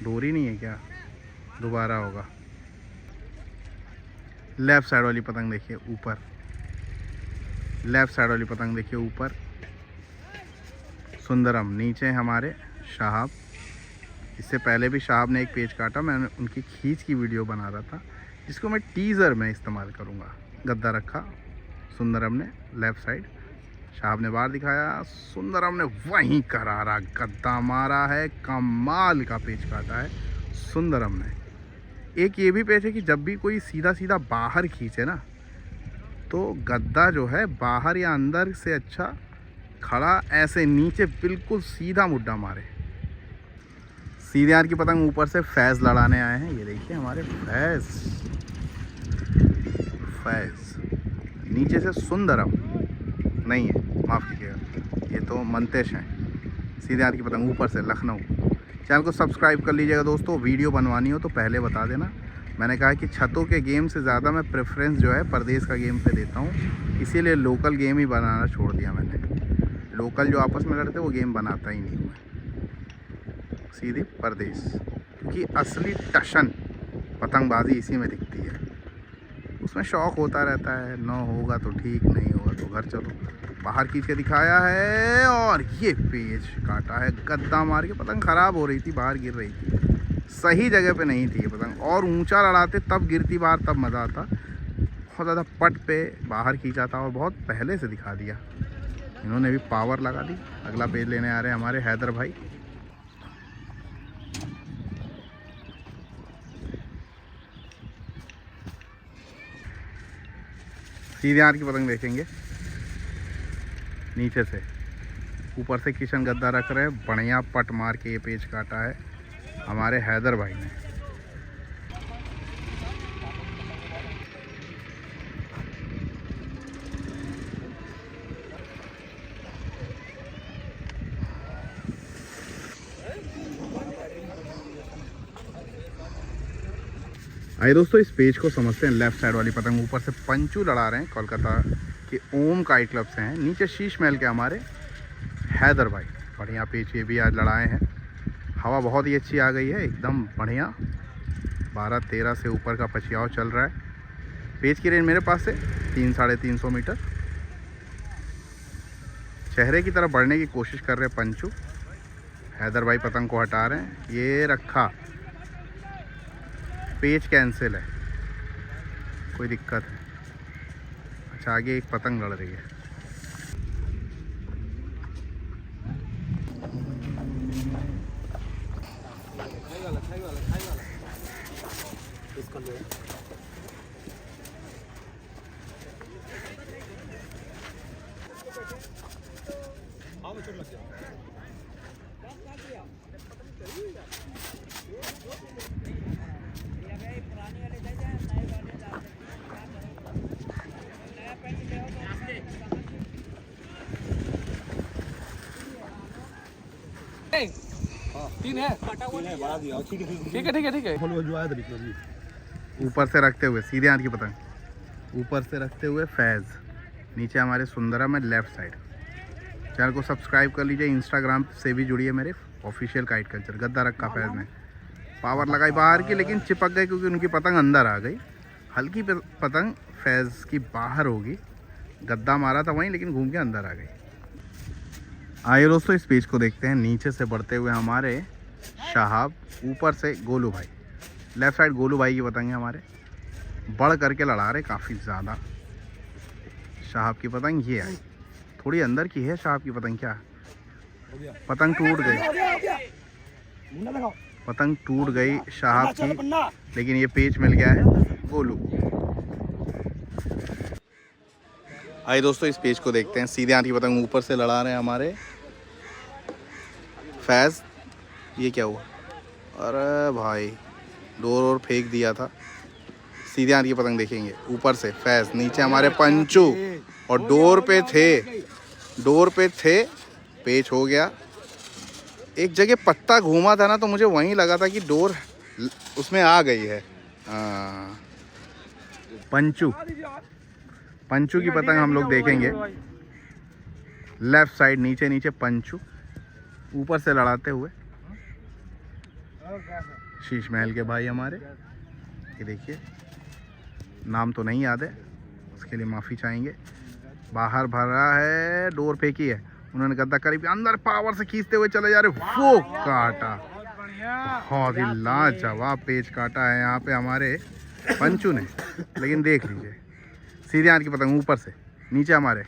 Speaker 1: डोर ही नहीं है क्या, दोबारा होगा। लेफ्ट साइड वाली पतंग देखिए ऊपर, लेफ्ट साइड वाली पतंग देखिए ऊपर। सुंदरम नीचे हमारे शाहब। इससे पहले भी शाहब ने एक पेच काटा, मैंने उनकी खींच की वीडियो बना रहा था, जिसको मैं टीज़र में इस्तेमाल करूंगा। गद्दा रखा सुंदरम ने लेफ्ट साइड, शाहब ने बाहर दिखाया, सुंदरम ने वहीं करारा गद्दा मारा है। कमाल का पेच काटा है सुंदरम ने। एक ये भी पेच है कि जब भी कोई सीधा सीधा बाहर खींचे ना, तो गद्दा जो है बाहर या अंदर से अच्छा खड़ा ऐसे नीचे बिल्कुल सीधा मुड्डा मारे। सीधे हाथ की पतंग ऊपर से फैज़ लड़ाने आए हैं। ये देखिए हमारे फैज़, नीचे से सुंदरम नहीं है, माफ़ कीजिएगा, ये तो मंतेश हैं। सीधे हाथ की पतंग ऊपर से लखनऊ। चैनल को सब्सक्राइब कर लीजिएगा दोस्तों। वीडियो बनवानी हो तो पहले बता देना। मैंने कहा कि छतों के गेम से ज़्यादा मैं प्रेफरेंस जो है परदेश का गेम पे देता हूँ, इसीलिए लोकल गेम ही बनाना छोड़ दिया मैंने। लोकल जो आपस में लड़ते वो गेम बनाता ही नहीं हूँ मैं, सीधे परदेश, क्योंकि असली टशन पतंगबाजी इसी में दिखती है। उसमें शौक़ होता रहता है, न होगा तो ठीक, नहीं होगा तो घर चलो। बाहर खींच के दिखाया है और ये पेच काटा है, गद्दा मार के। पतंग ख़राब हो रही थी, बाहर गिर रही थी, सही जगह पे नहीं थी ये पतंग। और ऊंचा लड़ाते तब गिरती बाहर, तब मज़ा आता। बहुत ज़्यादा पट पे बाहर खींचा था और बहुत पहले से दिखा दिया, इन्होंने भी पावर लगा दी। अगला पेज लेने आ रहे हैं हमारे हैदर भाई। सीधे हाथ की पतंग देखेंगे नीचे से, ऊपर से किशन गद्दा रख रहे हैं, बढ़िया पट मार के ये पेच काटा है हमारे हैदर भाई ने। आइए दोस्तों इस पेज को समझते हैं। लेफ्ट साइड वाली पतंग ऊपर से पंचू लड़ा रहे हैं, कोलकाता के ओम काइट क्लब से हैं। नीचे शीश महल के हमारे हैदर भाई, बढ़िया पेच ये भी आज लड़ाए हैं। हवा बहुत ही अच्छी आ गई है, एकदम बढ़िया। 12-13 से ऊपर का पछियाव चल रहा है। पेच की रेंज मेरे पास से 300-350 मीटर। चेहरे की तरफ बढ़ने की कोशिश कर रहे हैं पंचू। हैदर भाई पतंग को हटा रहे हैं। ये रखा, पेच कैंसिल है, कोई दिक्कत है। अच्छा, आगे एक पतंग लड़ रही है।
Speaker 2: तीन है, ठीक है।
Speaker 1: ऊपर से रखते हुए सीधे हाथ की पतंग, ऊपर से रखते हुए फैज़, नीचे हमारे सुंदरा में लेफ्ट साइड। चैनल को सब्सक्राइब कर लीजिए, इंस्टाग्राम से भी जुड़िए मेरे ऑफिशियल काइट कल्चर। गद्दा रखा फैज़ ने, पावर लगाई बाहर की, लेकिन चिपक गई क्योंकि उनकी पतंग अंदर आ गई। हल्की पतंग फैज़ की बाहर होगी, गद्दा मारा था वहीं, लेकिन घूम के अंदर आ गई। आइए दोस्तों, इस पेज को देखते हैं। नीचे से बढ़ते हुए हमारे शहाब, ऊपर से गोलू भाई। लेफ्ट साइड गोलू भाई की पतंग है हमारे, बढ़ करके लड़ा रहे काफ़ी ज़्यादा। शहाब की पतंग ये आई, थोड़ी अंदर की है शहाब की पतंग। क्या पतंग टूट गई, पतंग टूट गई शहाब की, लेकिन ये पेच मिल गया है गोलू। आइए दोस्तों, इस पेज को देखते हैं। सीधे हाथ की पतंग ऊपर से लड़ा रहे हैं हमारे फैज़। ये क्या हुआ? अरे भाई, डोर और फेंक दिया था। सीधे हाथ की पतंग देखेंगे, ऊपर से फैज़, नीचे हमारे पंचू, और डोर पे थे, पेच हो गया। एक जगह पत्ता घूमा था ना, तो मुझे वहीं लगा था कि डोर उसमें आ गई है। पंचू की पतंग हम लोग देखेंगे। लेफ्ट साइड, नीचे पंचू, ऊपर से लड़ाते हुए शीश महल के भाई हमारे। ये देखिए, नाम तो नहीं याद है, उसके लिए माफ़ी चाहेंगे। बाहर भरा है, डोर फेंकी है उन्होंने, गद्दा करीब अंदर पावर से खींचते हुए चले जा रहे, वो काटा। बहुत ही लाजवाब पेच काटा है यहाँ पे हमारे पंचू ने। लेकिन देख लीजिए, सीधे हाथ की पतंग ऊपर से, नीचे हमारे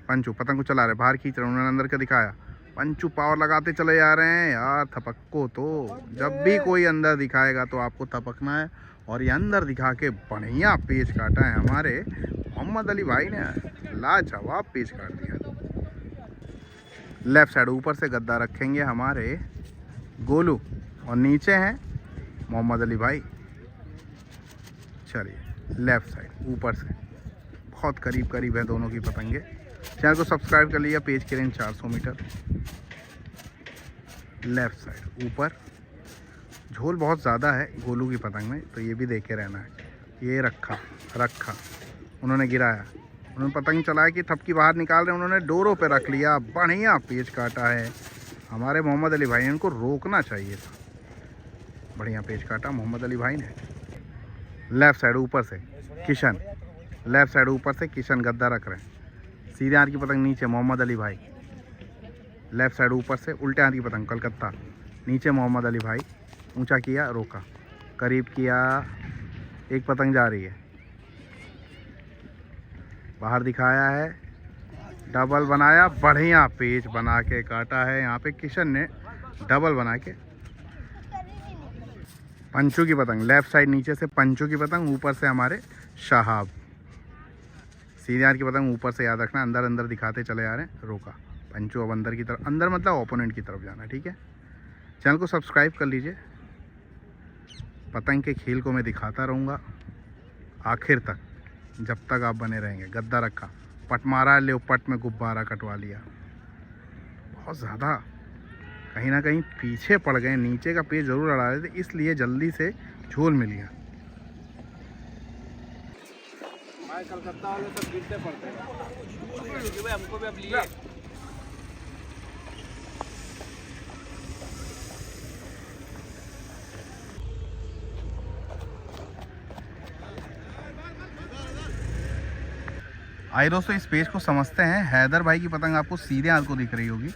Speaker 1: पंचू पतंग को चला रहे, बाहर खींच रहे, उन्होंने अंदर का दिखाया। पंचू पावर लगाते चले जा रहे हैं यार। थपक्को तो जब भी कोई अंदर दिखाएगा तो आपको थपकना है, और ये अंदर दिखा के बढ़िया पेच काटा है हमारे मोहम्मद अली भाई ने। लाजवाब पेच काट दिया। लेफ्ट साइड ऊपर से गद्दा रखेंगे हमारे गोलू, और नीचे हैं मोहम्मद अली भाई। चलिए, लेफ्ट साइड ऊपर से बहुत करीब है दोनों की पतंगे। चैनल को सब्सक्राइब कर लिया। पेज की रेंज 400 मीटर। लेफ्ट साइड ऊपर, झोल बहुत ज़्यादा है गोलू की पतंग में, तो ये भी देखे रहना है। ये रखा, उन्होंने गिराया, उन्होंने पतंग चलाया कि थपकी बाहर निकाल रहे, उन्होंने डोरों पे रख लिया। बढ़िया पेच काटा है हमारे मोहम्मद अली भाई ने, इनको रोकना चाहिए था। बढ़िया पेच काटा मोहम्मद अली भाई ने। लेफ्ट साइड ऊपर से किशन, लेफ्ट साइड ऊपर से किशन गद्दा रख रहे हैं। सीधे हाथ की पतंग नीचे मोहम्मद अली भाई। लेफ्ट साइड ऊपर से उल्टे हाथ की पतंग कलकत्ता, नीचे मोहम्मद अली भाई। ऊंचा किया, रोका, करीब किया, एक पतंग जा रही है, बाहर दिखाया है, डबल बनाया। बढ़िया पेच बना के काटा है यहाँ पे किशन ने, डबल बना के। पंचू की पतंग लेफ्ट साइड, नीचे से पंचू की पतंग, ऊपर से हमारे शहाब। सीधे हाथ की पतंग ऊपर से याद रखना, अंदर दिखाते चले जा रहे हैं, रोका। पंचू अब अंदर की तरफ, अंदर मतलब ओपोनेंट की तरफ जाना, ठीक है। चैनल को सब्सक्राइब कर लीजिए। पतंग के खेल को मैं दिखाता रहूँगा आखिर तक, जब तक आप बने रहेंगे। गद्दा रखा, पट मारा, ले पट में गुब्बारा कटवा लिया। बहुत ज़्यादा कहीं ना कहीं पीछे पड़ गए, नीचे का पेज ज़रूर अड़ा रहे थे, इसलिए जल्दी से झोल मिल गया।
Speaker 2: कलकत्ता वाले सब गिरते पड़ते हैं। हमको भी अब लिए
Speaker 1: आइए दोस्तों, इस पेज को समझते हैं। हैदर भाई की पतंग आपको सीधे हाथ को दिख रही होगी।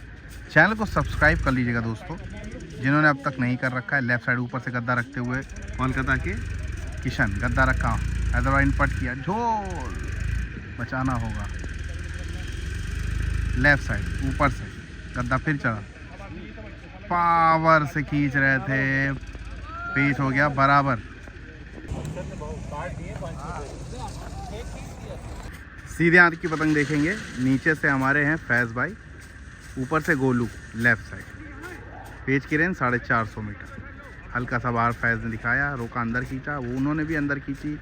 Speaker 1: चैनल को सब्सक्राइब कर लीजिएगा दोस्तों, जिन्होंने अब तक नहीं कर रखा है। लेफ्ट साइड ऊपर से गद्दा रखते हुए कोलकाता के किशन, गद्दा रखा, हैदर भाई ने पट किया, झोल बचाना होगा। लेफ्ट साइड ऊपर से गद्दा फिर चढ़ा, पावर से खींच रहे थे, पेच हो गया बराबर। सीधे हाथ की पतंग देखेंगे, नीचे से हमारे हैं फैज़ भाई, ऊपर से गोलू। लेफ्ट साइड पेच की रेंज 450 मीटर। हल्का सा बाहर फैज़ ने दिखाया, रोका, अंदर खींचा, वो उन्होंने भी अंदर खींची,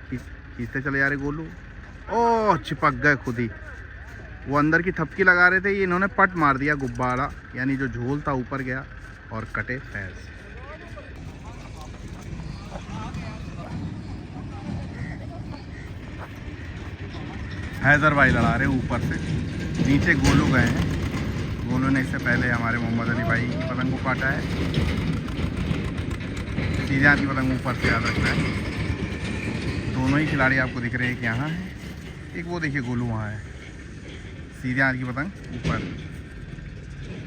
Speaker 1: खींचते चले जा रहे गोलू। ओह, चिपक गए खुद ही। वो अंदर की थपकी लगा रहे थे, ये इन्होंने पट मार दिया गुब्बारा, यानी जो झोल था ऊपर गया और कटे फैज़। हैदर भाई लड़ा रहे ऊपर से, नीचे गोलू गए हैं। गोलू ने इससे पहले हमारे मोहम्मद अली भाई की पतंग को काटा है। सीधे हाथ की पतंग ऊपर से याद रखना है। दोनों ही खिलाड़ी आपको दिख रहे हैं कि यहाँ है, एक वो देखिए गोलू वहाँ है। सीधे हाथ की पतंग ऊपर,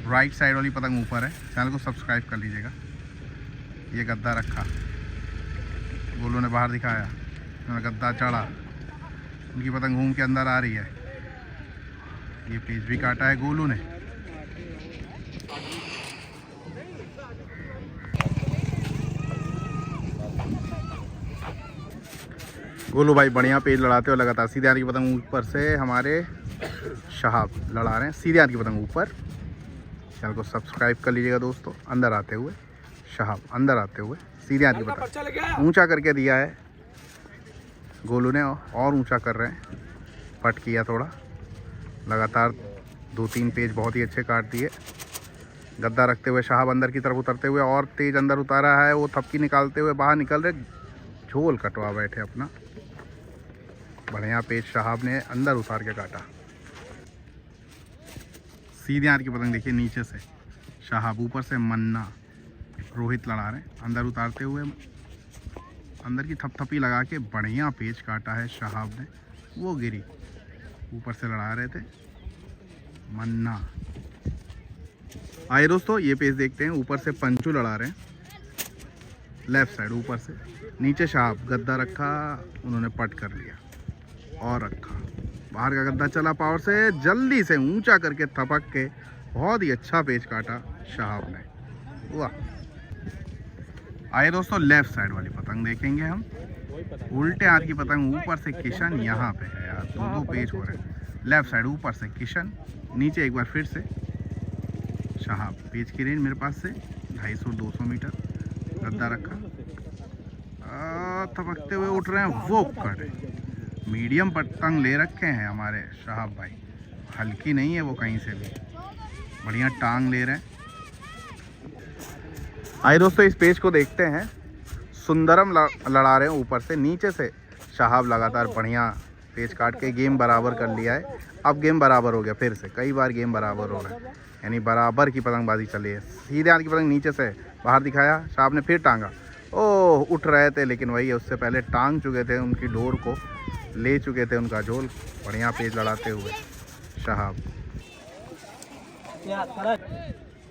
Speaker 1: राइट साइड वाली पतंग ऊपर है। चैनल को सब्सक्राइब कर लीजिएगा। ये गद्दा रखा, गोलू ने बाहर दिखाया, उन्होंने गद्दा चढ़ा, उनकी पतंग घूम के अंदर आ रही है। ये पेच भी काटा है गोलू ने। गोलू भाई बढ़िया पेच लड़ाते हुए लगातार। सीधे हाथ की पतंग ऊपर से हमारे शहाब लड़ा रहे हैं। सीधे हाथ की पतंग ऊपर। चैनल को सब्सक्राइब कर लीजिएगा दोस्तों। अंदर आते हुए शहाब, अंदर आते हुए सीधे हाथ की पतंग ऊंचा करके दिया है गोलू ने, और ऊंचा कर रहे हैं। पट किया थोड़ा, लगातार 2-3 पेज बहुत ही अच्छे काट दिए। गद्दा रखते हुए शहाब अंदर की तरफ उतरते हुए और तेज अंदर उतारा है। वो थपकी निकालते हुए बाहर निकल रहे, झोल कटवा बैठे अपना। बढ़िया पेज शहाब ने अंदर उतार के काटा। सीधे हाथ की पतंग देखिए, नीचे से शहाब, ऊपर से मन्ना, रोहित लड़ा रहे हैं। अंदर उतारते हुए अंदर की थपथपी लगा के बढ़िया पेच काटा है शहाब ने। वो गिरी, ऊपर से लड़ा रहे थे मन्ना। आइए दोस्तों, ये पेच देखते हैं। ऊपर से पंचू लड़ा रहे हैं, लेफ्ट साइड ऊपर से। नीचे शहाब, गद्दा रखा, उन्होंने पट कर लिया और रखा। बाहर का गद्दा चला, पावर से जल्दी से ऊंचा करके थपक के बहुत ही अच्छा पेच काटा शहाब ने। वाह। आइए दोस्तों, लेफ्ट साइड वाली पतंग देखेंगे हम। उल्टे हाथ की पतंग ऊपर से किशन, यहाँ पे है यार, 2 पेज हो रहे हैं। लेफ्ट साइड ऊपर से किशन, नीचे एक बार फिर से शहाब। पेज की रेंज मेरे पास से 250-200 मीटर। गद्दा रखा, थपकते हुए उठ रहे हैं, वो कटे। मीडियम पतंग ले रखे हैं हमारे शहाब भाई, हल्की नहीं है वो कहीं से भी, बढ़िया टांग ले रहे हैं। आइए दोस्तों, इस पेज को देखते हैं। सुंदरम लड़ा रहे हैं ऊपर से, नीचे से शहाब लगातार बढ़िया पेच काट के गेम बराबर कर लिया है। अब गेम बराबर हो गया, फिर से कई बार गेम बराबर हो रहा है, यानी बराबर की पतंगबाजी चली है। सीधे हाथ की पतंग नीचे से बाहर दिखाया, शहाब ने फिर टांगा। ओह, उठ रहे थे लेकिन वही उससे पहले टांग चुके थे, उनकी डोर को ले चुके थे, उनका झोल। बढ़िया पेच लड़ाते हुए शहाब।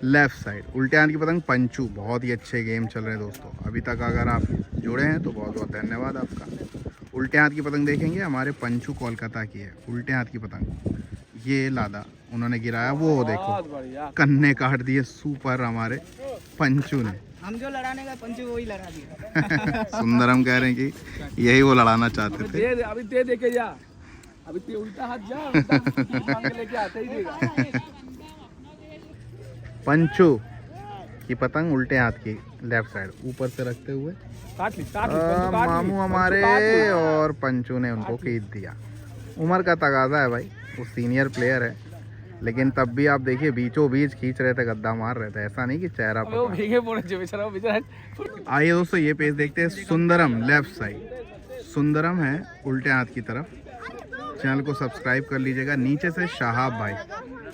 Speaker 1: लेफ्ट साइड उल्टे हाथ की पतंग पंचू। बहुत ही अच्छे गेम चल रहे हैं दोस्तों। अभी तक अगर आप जुड़े हैं तो बहुत बहुत धन्यवाद आपका। उल्टे हाथ की पतंग देखेंगे, हमारे पंचू कोलकाता की है। उल्टे हाथ की पतंग, ये लादा उन्होंने गिराया, वो देखो कन्ने काट दिए सुपर हमारे पंचू ने।
Speaker 6: हम जो लड़ाने का पंचू वही लड़ा दिया।
Speaker 1: सुंदरम कह रहे हैं कि यही वो लड़ाना चाहते थे।
Speaker 2: अभी दे दे के जा, अभी ते उल्टा हाथ जा, उल्टा लेके आते ही देगा।
Speaker 1: पंचू की पतंग उल्टे हाथ की, लेफ्ट साइड ऊपर से रखते हुए
Speaker 2: काट ली, काट ली,
Speaker 1: मामू हमारे, और पंचू ने उनको खींच दिया। उम्र का तगाजा है भाई, वो सीनियर प्लेयर है, लेकिन तब भी आप देखिए बीचों बीच खींच रहे थे, गद्दा मार रहे थे, ऐसा नहीं कि चेहरा पर। आइए दोस्तों, ये पेज देखते हैं। सुंदरम लेफ्ट साइड, सुंदरम है उल्टे हाथ की तरफ। चैनल को सब्सक्राइब कर लीजिएगा। नीचे से शहाब भाई,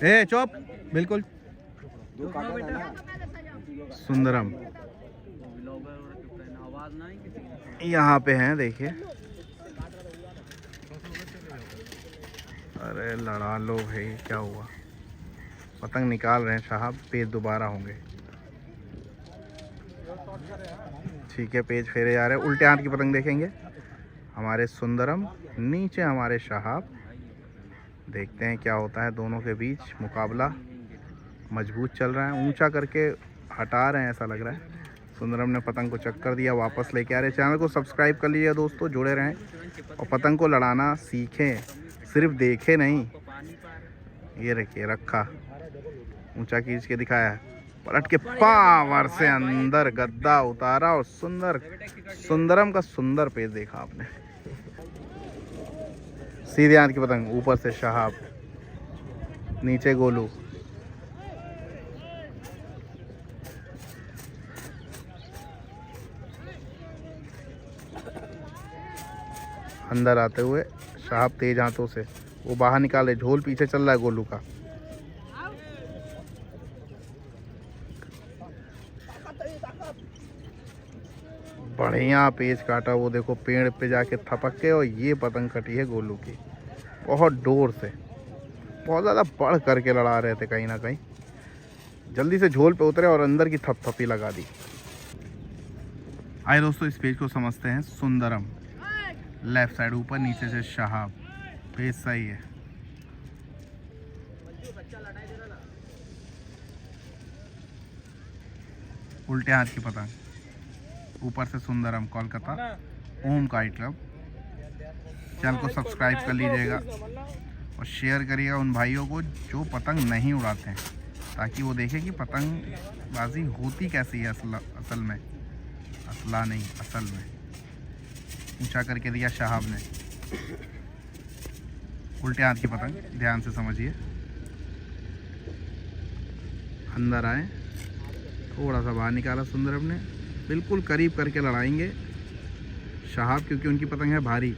Speaker 1: ए चुप, बिल्कुल सुंदरम यहाँ पे हैं, देखिए अरे लड़ा लो भाई, क्या हुआ? पतंग निकाल रहे हैं साहब, पेज दोबारा होंगे। ठीक है, पेज फेरे जा रहे हैं। उल्टे हाथ की पतंग देखेंगे हमारे सुंदरम, नीचे हमारे साहब। देखते हैं क्या होता है, दोनों के बीच मुकाबला मजबूत चल रहा है। ऊंचा करके हटा रहे हैं ऐसा लग रहा है। सुंदरम ने पतंग को चक्कर दिया, वापस लेके आ रहे। चैनल को सब्सक्राइब कर लीजिए दोस्तों, जुड़े रहें और पतंग को लड़ाना सीखें, सिर्फ देखे नहीं। ये रखिए, रखा, ऊंचा खींच के दिखाया, पलट के पावर से अंदर गद्दा उतारा और सुंदरम का सुंदर पेज देखा आपने। सीधे हाथ की पतंग, ऊपर से शहाब, नीचे गोलू। अंदर आते हुए शहाब तेज हाथों से वो बाहर निकाले, झोल पीछे चल रहा है गोलू का। बढ़िया पेज काटा, वो देखो पेड़ पे जाके थपक के, और ये पतंग कटी है गोलू की बहुत डोर से। बहुत ज़्यादा बढ़ करके लड़ा रहे थे, कहीं ना कहीं जल्दी से झोल पे उतरे और अंदर की थपथपी लगा दी। आइए दोस्तों, इस पेज को समझते हैं। सुंदरम लेफ्ट साइड ऊपर, नीचे से शहाब, पेज सही है। उल्टे हाथ की पतंग, ऊपर से सुंदरम, कोलकाता ओम काइट क्लब। चैनल को सब्सक्राइब कर लीजिएगा और शेयर करिएगा उन भाइयों को जो पतंग नहीं उड़ाते हैं, ताकि वो देखें कि पतंगबाजी होती कैसी है असल में। असला नहीं, असल में। ऊंचा करके दिया शहाब ने। उल्टे हाथ की पतंग, ध्यान से समझिए। अंदर आए, थोड़ा सा बाहर निकाला सुंदरम ने, बिल्कुल करीब करके लड़ाएंगे शहाब, क्योंकि उनकी पतंग है भारी।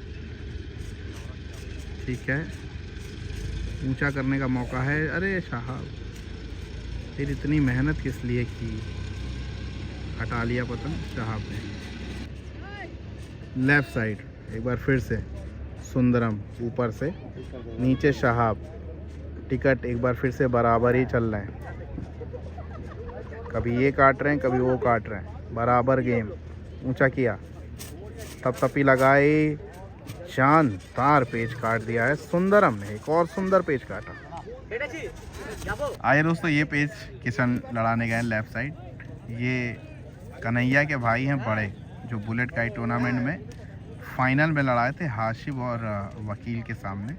Speaker 1: ठीक है, ऊंचा करने का मौका है। अरे शहाब, फिर इतनी मेहनत किस लिए की? हटा लिया पतंग शहाब ने। लेफ्ट साइड एक बार फिर से सुंदरम, ऊपर से नीचे शहाब। टिकट एक बार फिर से बराबर ही चल रहे हैं, कभी ये काट रहे हैं कभी वो काट रहे हैं, बराबर गेम। ऊंचा किया, थपथपी लगाई, शानदार पेज काट दिया है सुंदरम ने। एक और सुंदर पेज काटा। आइए दोस्तों, ये पेज किशन लड़ाने गए लेफ्ट साइड। ये कन्हैया के भाई हैं बड़े, जो बुलेट काइट टूर्नामेंट में फाइनल में लड़ाए थे हाशिब और वकील के सामने।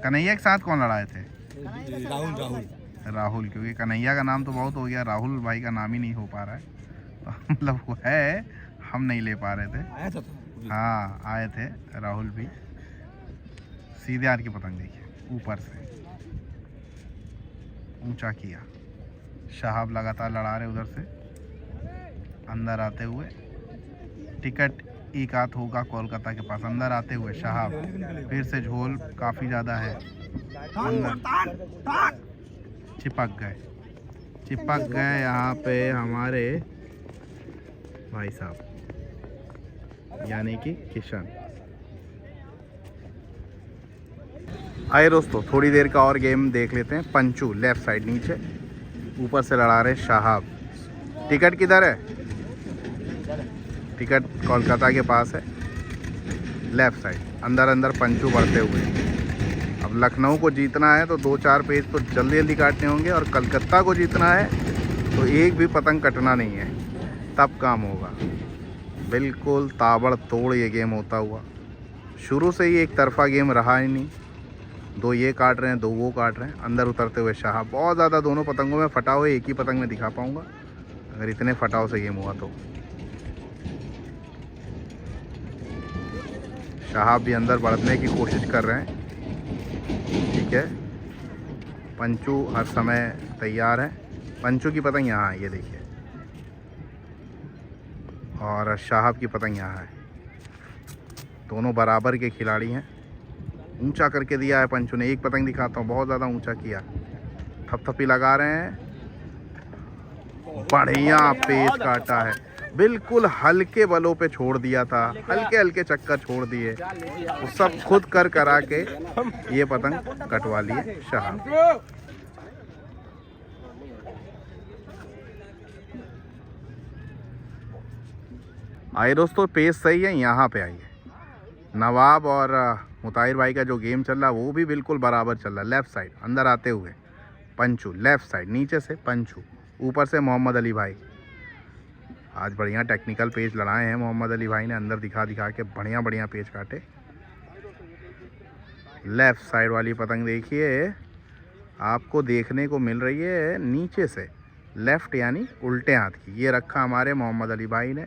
Speaker 1: कन्हैया के साथ कौन लड़ाए थे? राहुल, क्योंकि कन्हैया का नाम तो बहुत हो गया, राहुल भाई का नाम ही नहीं हो पा रहा है। तो मतलब वो है, हम नहीं ले पा रहे थे। हाँ, आए थे राहुल भी। सीधे हाथ की पतंग देखिए, ऊपर से ऊंचा किया, शहाब लगातार लड़ा रहे उधर से। अंदर आते हुए टिकट एक हाथ होगा कोलकाता के पास। अंदर आते हुए शहाब, फिर से झोल काफ़ी ज़्यादा है। अंदर चिपक गए यहाँ पे हमारे भाई साहब, यानी कि किशन। आइए दोस्तों, थोड़ी देर का और गेम देख लेते हैं। पंचू लेफ्ट साइड, नीचे ऊपर से लड़ा रहे शहाब। टिकट किधर है? टिकट कोलकाता के पास है, लेफ्ट साइड। अंदर पंचू बढ़ते हुए। अब लखनऊ को जीतना है तो 2-4 पेज तो जल्दी जल्दी काटने होंगे, और कलकत्ता को जीतना है तो एक भी पतंग कटना नहीं है, तब काम होगा। बिल्कुल ताबड़तोड़ ये गेम होता हुआ। शुरू से ही एक तरफा गेम रहा ही नहीं, 2 ये काट रहे हैं 2 वो काट रहे हैं। अंदर उतरते हुए शहाब, बहुत ज़्यादा दोनों पतंगों में फटाव है, एक ही पतंग में दिखा पाऊँगा अगर इतने फटाव से गेम हुआ तो। शहाब भी अंदर बढ़ने की कोशिश कर रहे हैं। ठीक है, पंचू हर समय तैयार है। पंचू की पतंग यहाँ है, ये देखिए, और शहाब की पतंग यहाँ है। दोनों बराबर के खिलाड़ी हैं। ऊंचा करके दिया है पंचू ने। एक पतंग दिखाता हूँ, बहुत ज़्यादा ऊंचा किया, थपथपी लगा रहे हैं। बढ़िया पेज काटा है, बिल्कुल हल्के बलों पे छोड़ दिया था, हल्के हल्के चक्कर छोड़ दिए, वो सब खुद कर करा के ये पतंग कटवा लिए शाह। आइए दोस्तों, पेस सही है, यहाँ पे आइए। नवाब और मुताहिर भाई का जो गेम चल रहा है वो भी बिल्कुल बराबर चल रहा है। लेफ़्ट साइड अंदर आते हुए पंचू, लेफ़्ट साइड नीचे से पंचू, ऊपर से मोहम्मद अली भाई। आज बढ़िया टेक्निकल पेज लड़ाए हैं मोहम्मद अली भाई ने, अंदर दिखा दिखा के बढ़िया बढ़िया पेज काटे। लेफ़्ट साइड वाली पतंग देखिए, आपको देखने को मिल रही है नीचे से, लेफ़्ट यानी उल्टे हाथ की। ये रखा हमारे मोहम्मद अली भाई ने।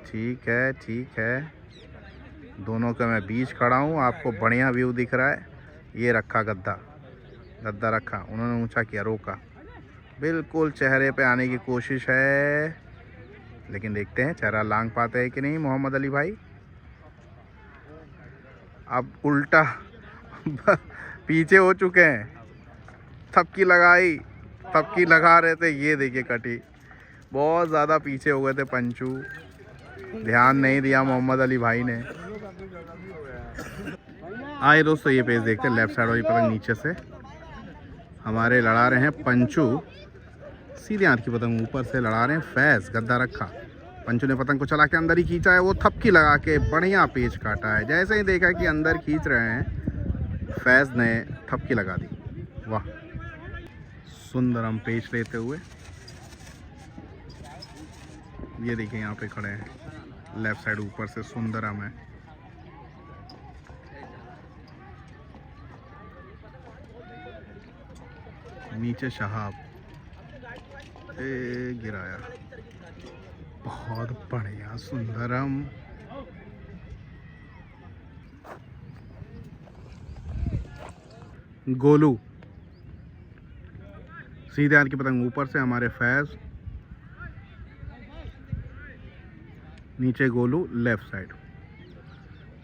Speaker 1: ठीक है, ठीक है, दोनों का मैं बीच खड़ा हूँ, आपको बढ़िया व्यू दिख रहा है। ये रखा गद्दा, गद्दा रखा, उन्होंने ऊंचा किया, रोका, बिल्कुल चेहरे पे आने की कोशिश है, लेकिन देखते हैं चेहरा लांग पाते हैं कि नहीं मोहम्मद अली भाई। अब उल्टा पीछे हो चुके हैं, थपकी लगाई, थपकी लगा रहे थे, ये देखिए कटी, बहुत ज़्यादा पीछे हो गए थे पंचू, ध्यान नहीं दिया मोहम्मद अली भाई ने। आइए दोस्तों, ये पेज देखते हैं। लेफ्ट साइड वाली पतंग नीचे से हमारे लड़ा रहे हैं पंचू, सीधे हाथ की पतंग ऊपर से लड़ा रहे हैं फैज़। गद्दा रखा, पंचू ने पतंग को चला के अंदर ही खींचा है, वो थपकी लगा के बढ़िया पेज काटा है। जैसे ही देखा कि अंदर खींच रहे हैं, फैज़ ने थपकी लगा दी। वाह, सुंदर हम पेज लेते हुए, ये देखिए यहाँ पे खड़े हैं, लेफ्ट साइड ऊपर से सुंदरम है। नीचे शहाब, गिराया, बहुत बढ़िया सुंदरम। गोलू, सीधे हाथ की पतंग ऊपर से हमारे फैज़, नीचे गोलू, लेफ्ट साइड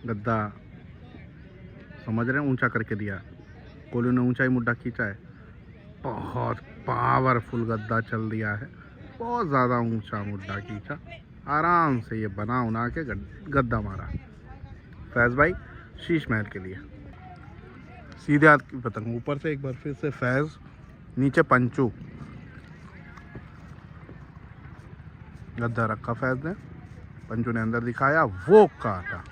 Speaker 1: गद्दा, समझ रहे हैं, ऊंचा करके दिया, गोलू ने ऊंचाई मुड्ढा खींचा है, बहुत पावरफुल गद्दा चल दिया है, बहुत ज़्यादा ऊंचा मुड्ढा खींचा, आराम से ये बना उना के गद्दा मारा। फैज़ भाई शीश महल के लिए, सीधे हाथ की पतंग ऊपर से एक बार फिर से फैज़, नीचे पंचू, गद्दा रखा फैज़ ने, पंचू ने अंदर दिखाया, वो काटा,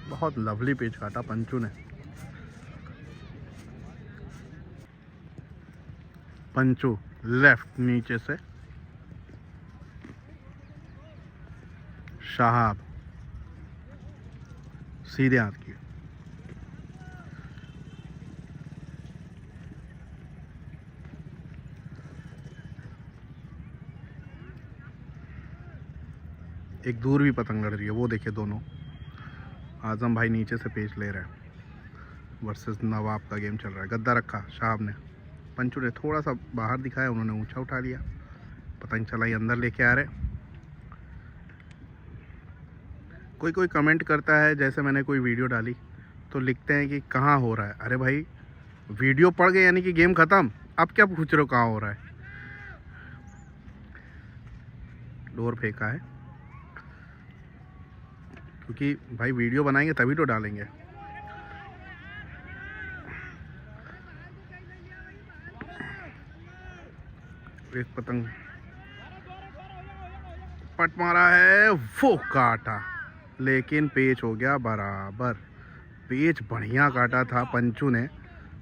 Speaker 1: बहुत लवली पेज काटा पंचू ने। पंचू लेफ्ट नीचे से, शहाब सीधे हाथ की, एक दूर भी पतंग लड़ रही है, वो देखिए दोनों। आजम भाई नीचे से पेच ले रहे हैं, वर्सेस नवाब का गेम चल रहा है। गद्दा रखा शहाब ने, पंचू ने थोड़ा सा बाहर दिखाया, उन्होंने ऊंचा उठा लिया, पतंग चलाई, अंदर लेके आ रहे। कोई कोई कमेंट करता है, जैसे मैंने कोई वीडियो डाली तो लिखते हैं कि कहाँ हो रहा है। अरे भाई, वीडियो पढ़ गए यानी कि गेम ख़त्म, अब क्या पूछ रहे हो कहाँ हो रहा है। डोर फेंका है, क्योंकि भाई वीडियो बनाएंगे तभी तो डालेंगे। एक पतंग पट मारा है, वो काटा, लेकिन पेच हो गया बराबर। पेच बढ़िया काटा था पंचू ने,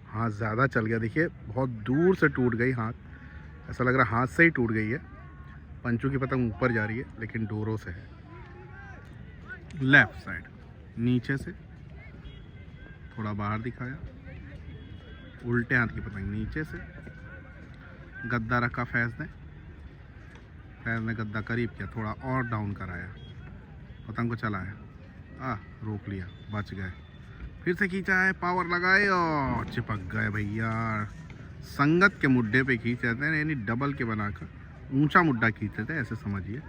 Speaker 1: हाथ ज़्यादा चल गया, देखिए बहुत दूर से टूट गई हाथ, ऐसा लग रहा हाथ से ही टूट गई है। पंचू की पतंग ऊपर जा रही है, लेकिन डोरों से है। लेफ्ट साइड नीचे से थोड़ा बाहर दिखाया, उल्टे हाथ की पतंग नीचे से, गद्दा रखा फैज़ ने गद्दा करीब किया, थोड़ा और डाउन कराया, पतंग को चलाया, रोक लिया, बच गए। फिर से खींचा है, पावर लगाए और चिपक गए भैया। संगत के मुड्ढे पे खींच जाते हैं, यानी डबल के बनाकर ऊंचा मुड्ढा खींचते थे, ऐसे समझिए।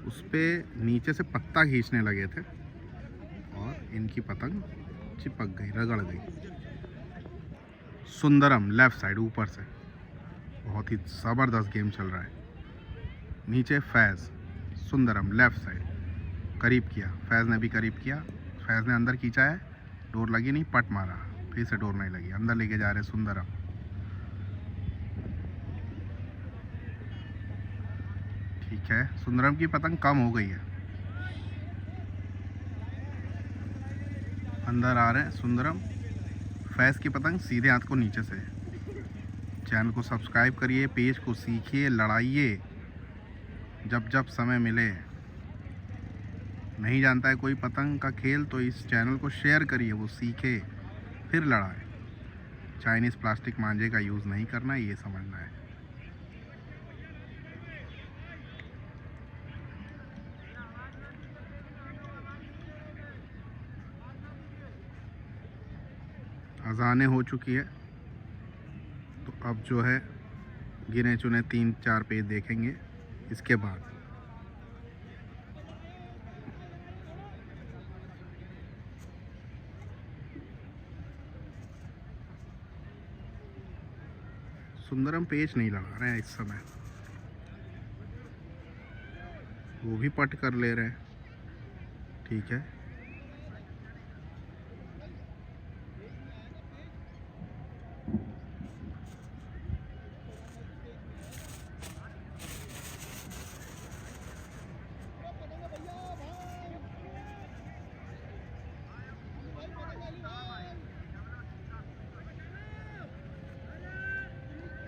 Speaker 1: उस पर नीचे से पत्ता खींचने लगे थे और इनकी पतंग चिपक गई, रगड़ गई। सुंदरम लेफ्ट साइड ऊपर से, बहुत ही ज़बरदस्त गेम चल रहा है। नीचे फैज़, सुंदरम लेफ़्ट साइड, करीब किया, फैज़ ने भी करीब किया, फैज़ ने अंदर खींचा है, डोर लगी नहीं, पट मारा, फिर से डोर नहीं लगी, अंदर लेके जा रहे सुंदरम। ठीक है, सुंदरम की पतंग कम हो गई है, अंदर आ रहे हैं सुंदरम। फैज़ की पतंग सीधे हाथ को नीचे से। चैनल को सब्सक्राइब करिए, पेज को सीखिए, लड़ाइए जब जब समय मिले। नहीं जानता है कोई पतंग का खेल तो इस चैनल को शेयर करिए, वो सीखे फिर लड़ाए। चाइनीज़ प्लास्टिक मांझे का यूज़ नहीं करना, ये समझना है। अज़ानें हो चुकी है तो अब जो है गिने चुने 3-4 पेज देखेंगे, इसके बाद सुंदरम पेज नहीं लगा रहे हैं इस समय, वो भी पट कर ले रहे हैं। ठीक है,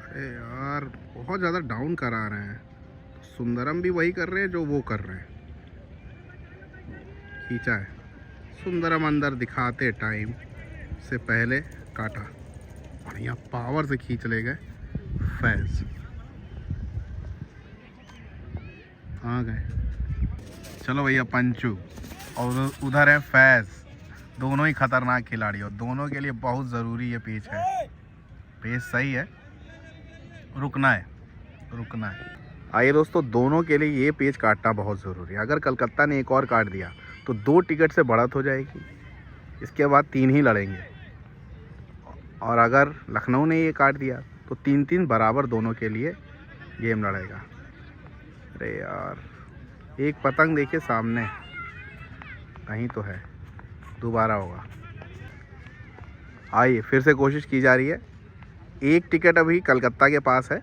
Speaker 1: अरे यार बहुत ज़्यादा डाउन करा रहे हैं। सुंदरम भी वही कर रहे हैं जो वो कर रहे हैं। खींचा है सुंदरम, अंदर दिखाते टाइम से पहले काटा, बढ़िया पावर से खींच ले गए फैज़। आ गए, चलो भैया पंचू, और उधर है फैज़। दोनों ही खतरनाक खिलाड़ी और दोनों के लिए बहुत ज़रूरी ये पेच है। पेच सही है, रुकना है, रुकना है। आइए दोस्तों, दोनों के लिए ये पेच काटना बहुत ज़रूरी है। अगर कलकत्ता ने एक और काट दिया तो 2 टिकट से बढ़त हो जाएगी, इसके बाद 3 ही लड़ेंगे। और अगर लखनऊ ने ये काट दिया तो 3-3 बराबर दोनों के लिए गेम लड़ेगा। अरे यार, एक पतंग देखिए सामने, कहीं तो है, दोबारा होगा। आइए फिर से कोशिश की जा रही है। एक टिकट अभी कलकत्ता के पास है,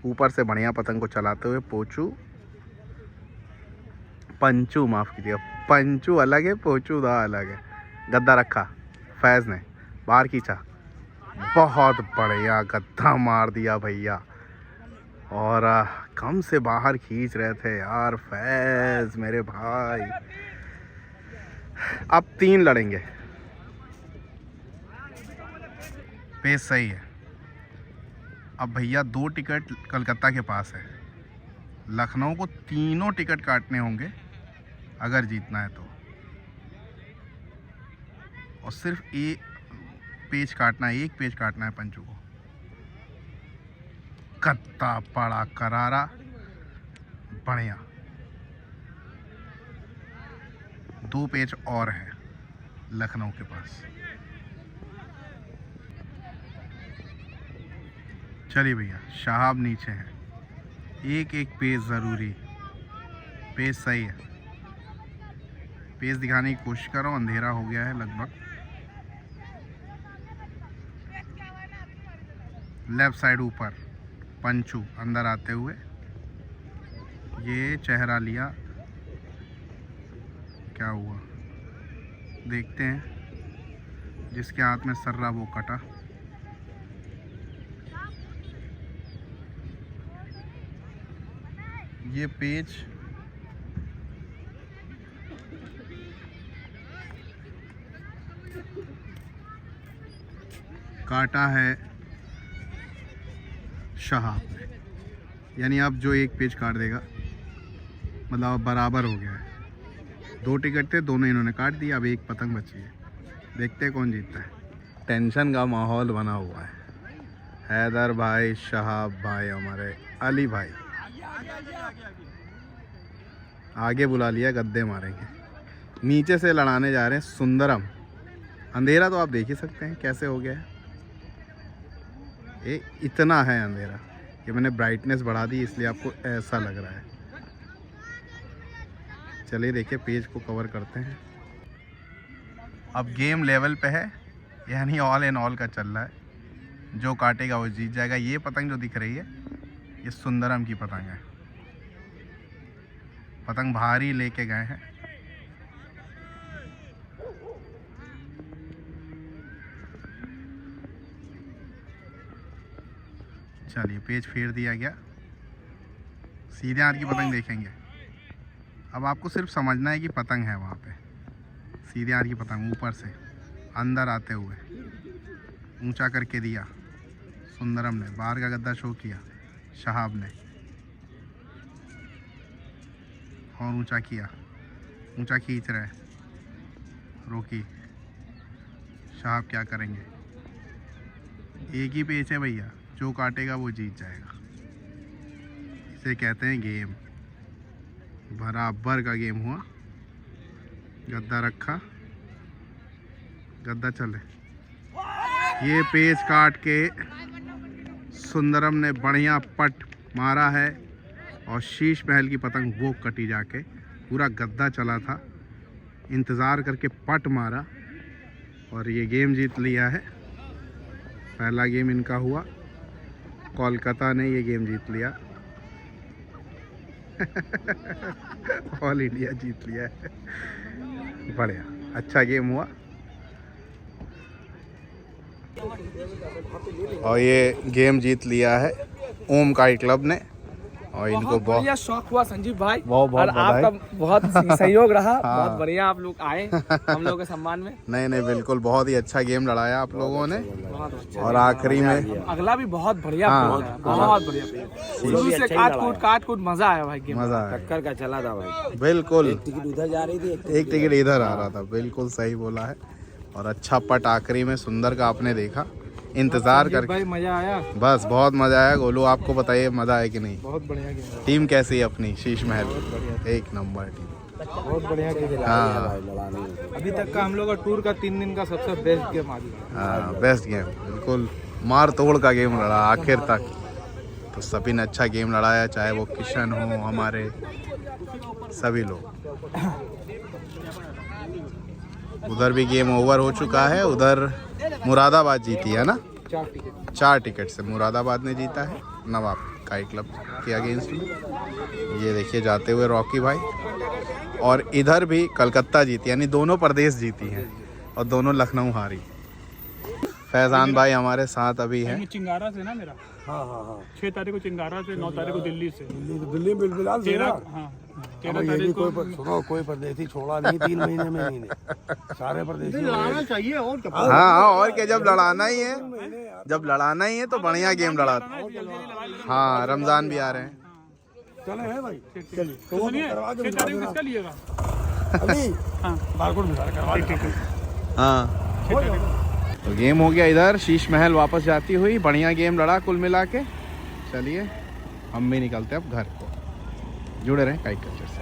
Speaker 1: ऊपर से बढ़िया पतंग को चलाते हुए पंचू माफ़ कीजिएगा, पंचू अलग है, पोचू दा अलग है। गद्दा रखा, फैज़ ने बाहर खींचा, बहुत बढ़िया गद्दा मार दिया भैया। और कम से बाहर खींच रहे थे यार फैज़ मेरे भाई। अब 3 लड़ेंगे, पेस सही है। अब भैया 2 टिकट कलकत्ता के पास है, लखनऊ को तीनों टिकट काटने होंगे अगर जीतना है तो। और सिर्फ एक पेज काटना है पंचू को। कत्ता पड़ा करारा, बढ़िया। 2 पेज और है लखनऊ के पास। चलिए भैया, शाहाब नीचे है, एक पेज ज़रूरी। पेज सही है, पेज दिखाने की कोशिश करो, अंधेरा हो गया है लगभग। लेफ्ट साइड ऊपर पंचू अंदर आते हुए, ये चेहरा लिया, क्या हुआ देखते हैं। जिसके हाथ में सर्रा वो कटा। ये पेज काटा है शाहाब ने, यानी अब जो एक पेज काट देगा मतलब अब बराबर हो गया है। 2 टिकट थे, दोनों इन्होंने काट दिया, अब एक पतंग बची है। देखते हैं कौन जीतता है। टेंशन का माहौल बना हुआ है। हैदर भाई, शहाब भाई, हमारे अली भाई आगे बुला लिया, गद्दे मारेंगे। नीचे से लड़ाने जा रहे हैं सुंदरम। अंधेरा तो आप देख ही सकते हैं कैसे हो गया है, ये इतना है अंधेरा। ये मैंने ब्राइटनेस बढ़ा दी इसलिए आपको ऐसा लग रहा है। चलिए देखिए पेज को कवर करते हैं। अब गेम लेवल पे है, यानी ऑल इन ऑल का चल रहा है। जो काटेगा वो जीत जाएगा। ये पतंग जो दिख रही है ये सुंदरम की पतंग है। पतंग भारी लेके गए हैं। चलिए पेज फेर दिया गया। सीधे हाथ की पतंग देखेंगे। अब आपको सिर्फ समझना है कि पतंग है वहाँ पे। सीधे हाथ की पतंग ऊपर से अंदर आते हुए ऊंचा करके दिया सुंदरम ने। बाहर का गद्दा शो किया शहाब ने और ऊंचा किया। ऊंचा खींच रहे, रोकी। शहाब क्या करेंगे? एक ही पेच है भैया, जो काटेगा वो जीत जाएगा। इसे कहते हैं गेम। बराबर का गेम हुआ। गद्दा रखा, गद्दा चले। ये पेच काट के सुंदरम ने बढ़िया पट मारा है और शीश महल की पतंग वो कटी जाके। पूरा गद्दा चला था, इंतज़ार करके पट मारा और ये गेम जीत लिया है। पहला गेम इनका हुआ, कोलकाता ने ये गेम जीत लिया। ऑल इंडिया जीत लिया है। बढ़िया, अच्छा गेम हुआ। और ये गेम जीत लिया है ओम काइट क्लब ने और इनको
Speaker 2: बहुत
Speaker 1: बहुत
Speaker 2: बढ़िया शौक हुआ संजीव भाई।
Speaker 1: बहुत
Speaker 2: और
Speaker 1: बधाई।
Speaker 2: आपका बहुत सहयोग रहा।
Speaker 1: हाँ।
Speaker 2: बहुत बढ़िया आप लोग आए हम लोगों के सम्मान में।
Speaker 1: नहीं नहीं बिल्कुल, बहुत ही अच्छा गेम लड़ाया आप लोगों ने।
Speaker 2: बहुत अच्छा।
Speaker 1: और आखिरी में
Speaker 2: अगला भी बहुत बढ़िया
Speaker 1: हाँ।
Speaker 2: प्लेयर है, बहुत बढ़िया प्लेयर। शुरू से काट कूट मजा आया भाई गेम।
Speaker 1: मजा आया
Speaker 7: टक्कर का चला था भाई।
Speaker 1: बिल्कुल।
Speaker 7: टिकट उधर जा रही थी,
Speaker 1: एक टिकट इधर आ रहा था। बिल्कुल सही बोला है। और अच्छा पट आखिरी में सुंदर का आपने देखा। इंतजार करके
Speaker 2: भाई मजा आया।
Speaker 1: बस बहुत मजा आया। गोलू आपको बताइए मजा आया कि नहीं?
Speaker 2: बहुत बढ़िया गेम,
Speaker 1: टीम कैसी है अपनी शीश महल? एक नंबर टीम।
Speaker 2: बहुत बढ़िया गेम।
Speaker 1: हाँ
Speaker 3: अभी तक का हम लोग का टूर का 3 दिन का सबसे बेस्ट गेम आज।
Speaker 1: हाँ बेस्ट गेम। बिल्कुल मार तोड़ का गेम लड़ा आखिर तक। तो सभी ने अच्छा गेम लड़ाया, चाहे वो किशन हो हमारे सभी लोग। उधर भी गेम ओवर हो चुका है। उधर मुरादाबाद जीती है ना, 4 टिकट से मुरादाबाद ने जीता है नवाब काइट क्लब के अगेंस्ट में। ये देखिए जाते हुए रॉकी भाई। और इधर भी कलकत्ता जीती, यानी दोनों प्रदेश जीती हैं और दोनों लखनऊ हारी। फैजान भाई हमारे साथ अभी हैं।
Speaker 4: चिंगारा से ना मेरा।
Speaker 5: हाँ हाँ हाँ
Speaker 4: 6 तारीख को चिंगारा से, 9 तारीख को दिल्ली से।
Speaker 5: दिल्ली में बिल्कुल
Speaker 4: 13 तारीख को।
Speaker 5: सुनो कोई परदेसी छोड़ा नहीं 3 महीने में इन्हीं ने। सारे परदेसी लड़ाना चाहिए और क्या।
Speaker 1: हाँ और क्या, जब लड़ाना ही है, जब लड़ाना ही है तो बढ़िया गेम लड़ा। हाँ रमजान भी आ रहे हैं।
Speaker 5: चले हैं भाई, चलिए
Speaker 4: तो सुनिए 6 तारीख को किसका लिएगा?
Speaker 5: अभी
Speaker 4: हाँ
Speaker 5: बारकोड मिला करवा देंगे।
Speaker 1: हाँ तो गेम हो गया। इधर शीश महल वापस जाती हुई बढ़िया गेम लड़ा कुल मिला के। चलिए हम भी निकलते हैं अब घर को। जुड़े रहें काइट कल्चर से।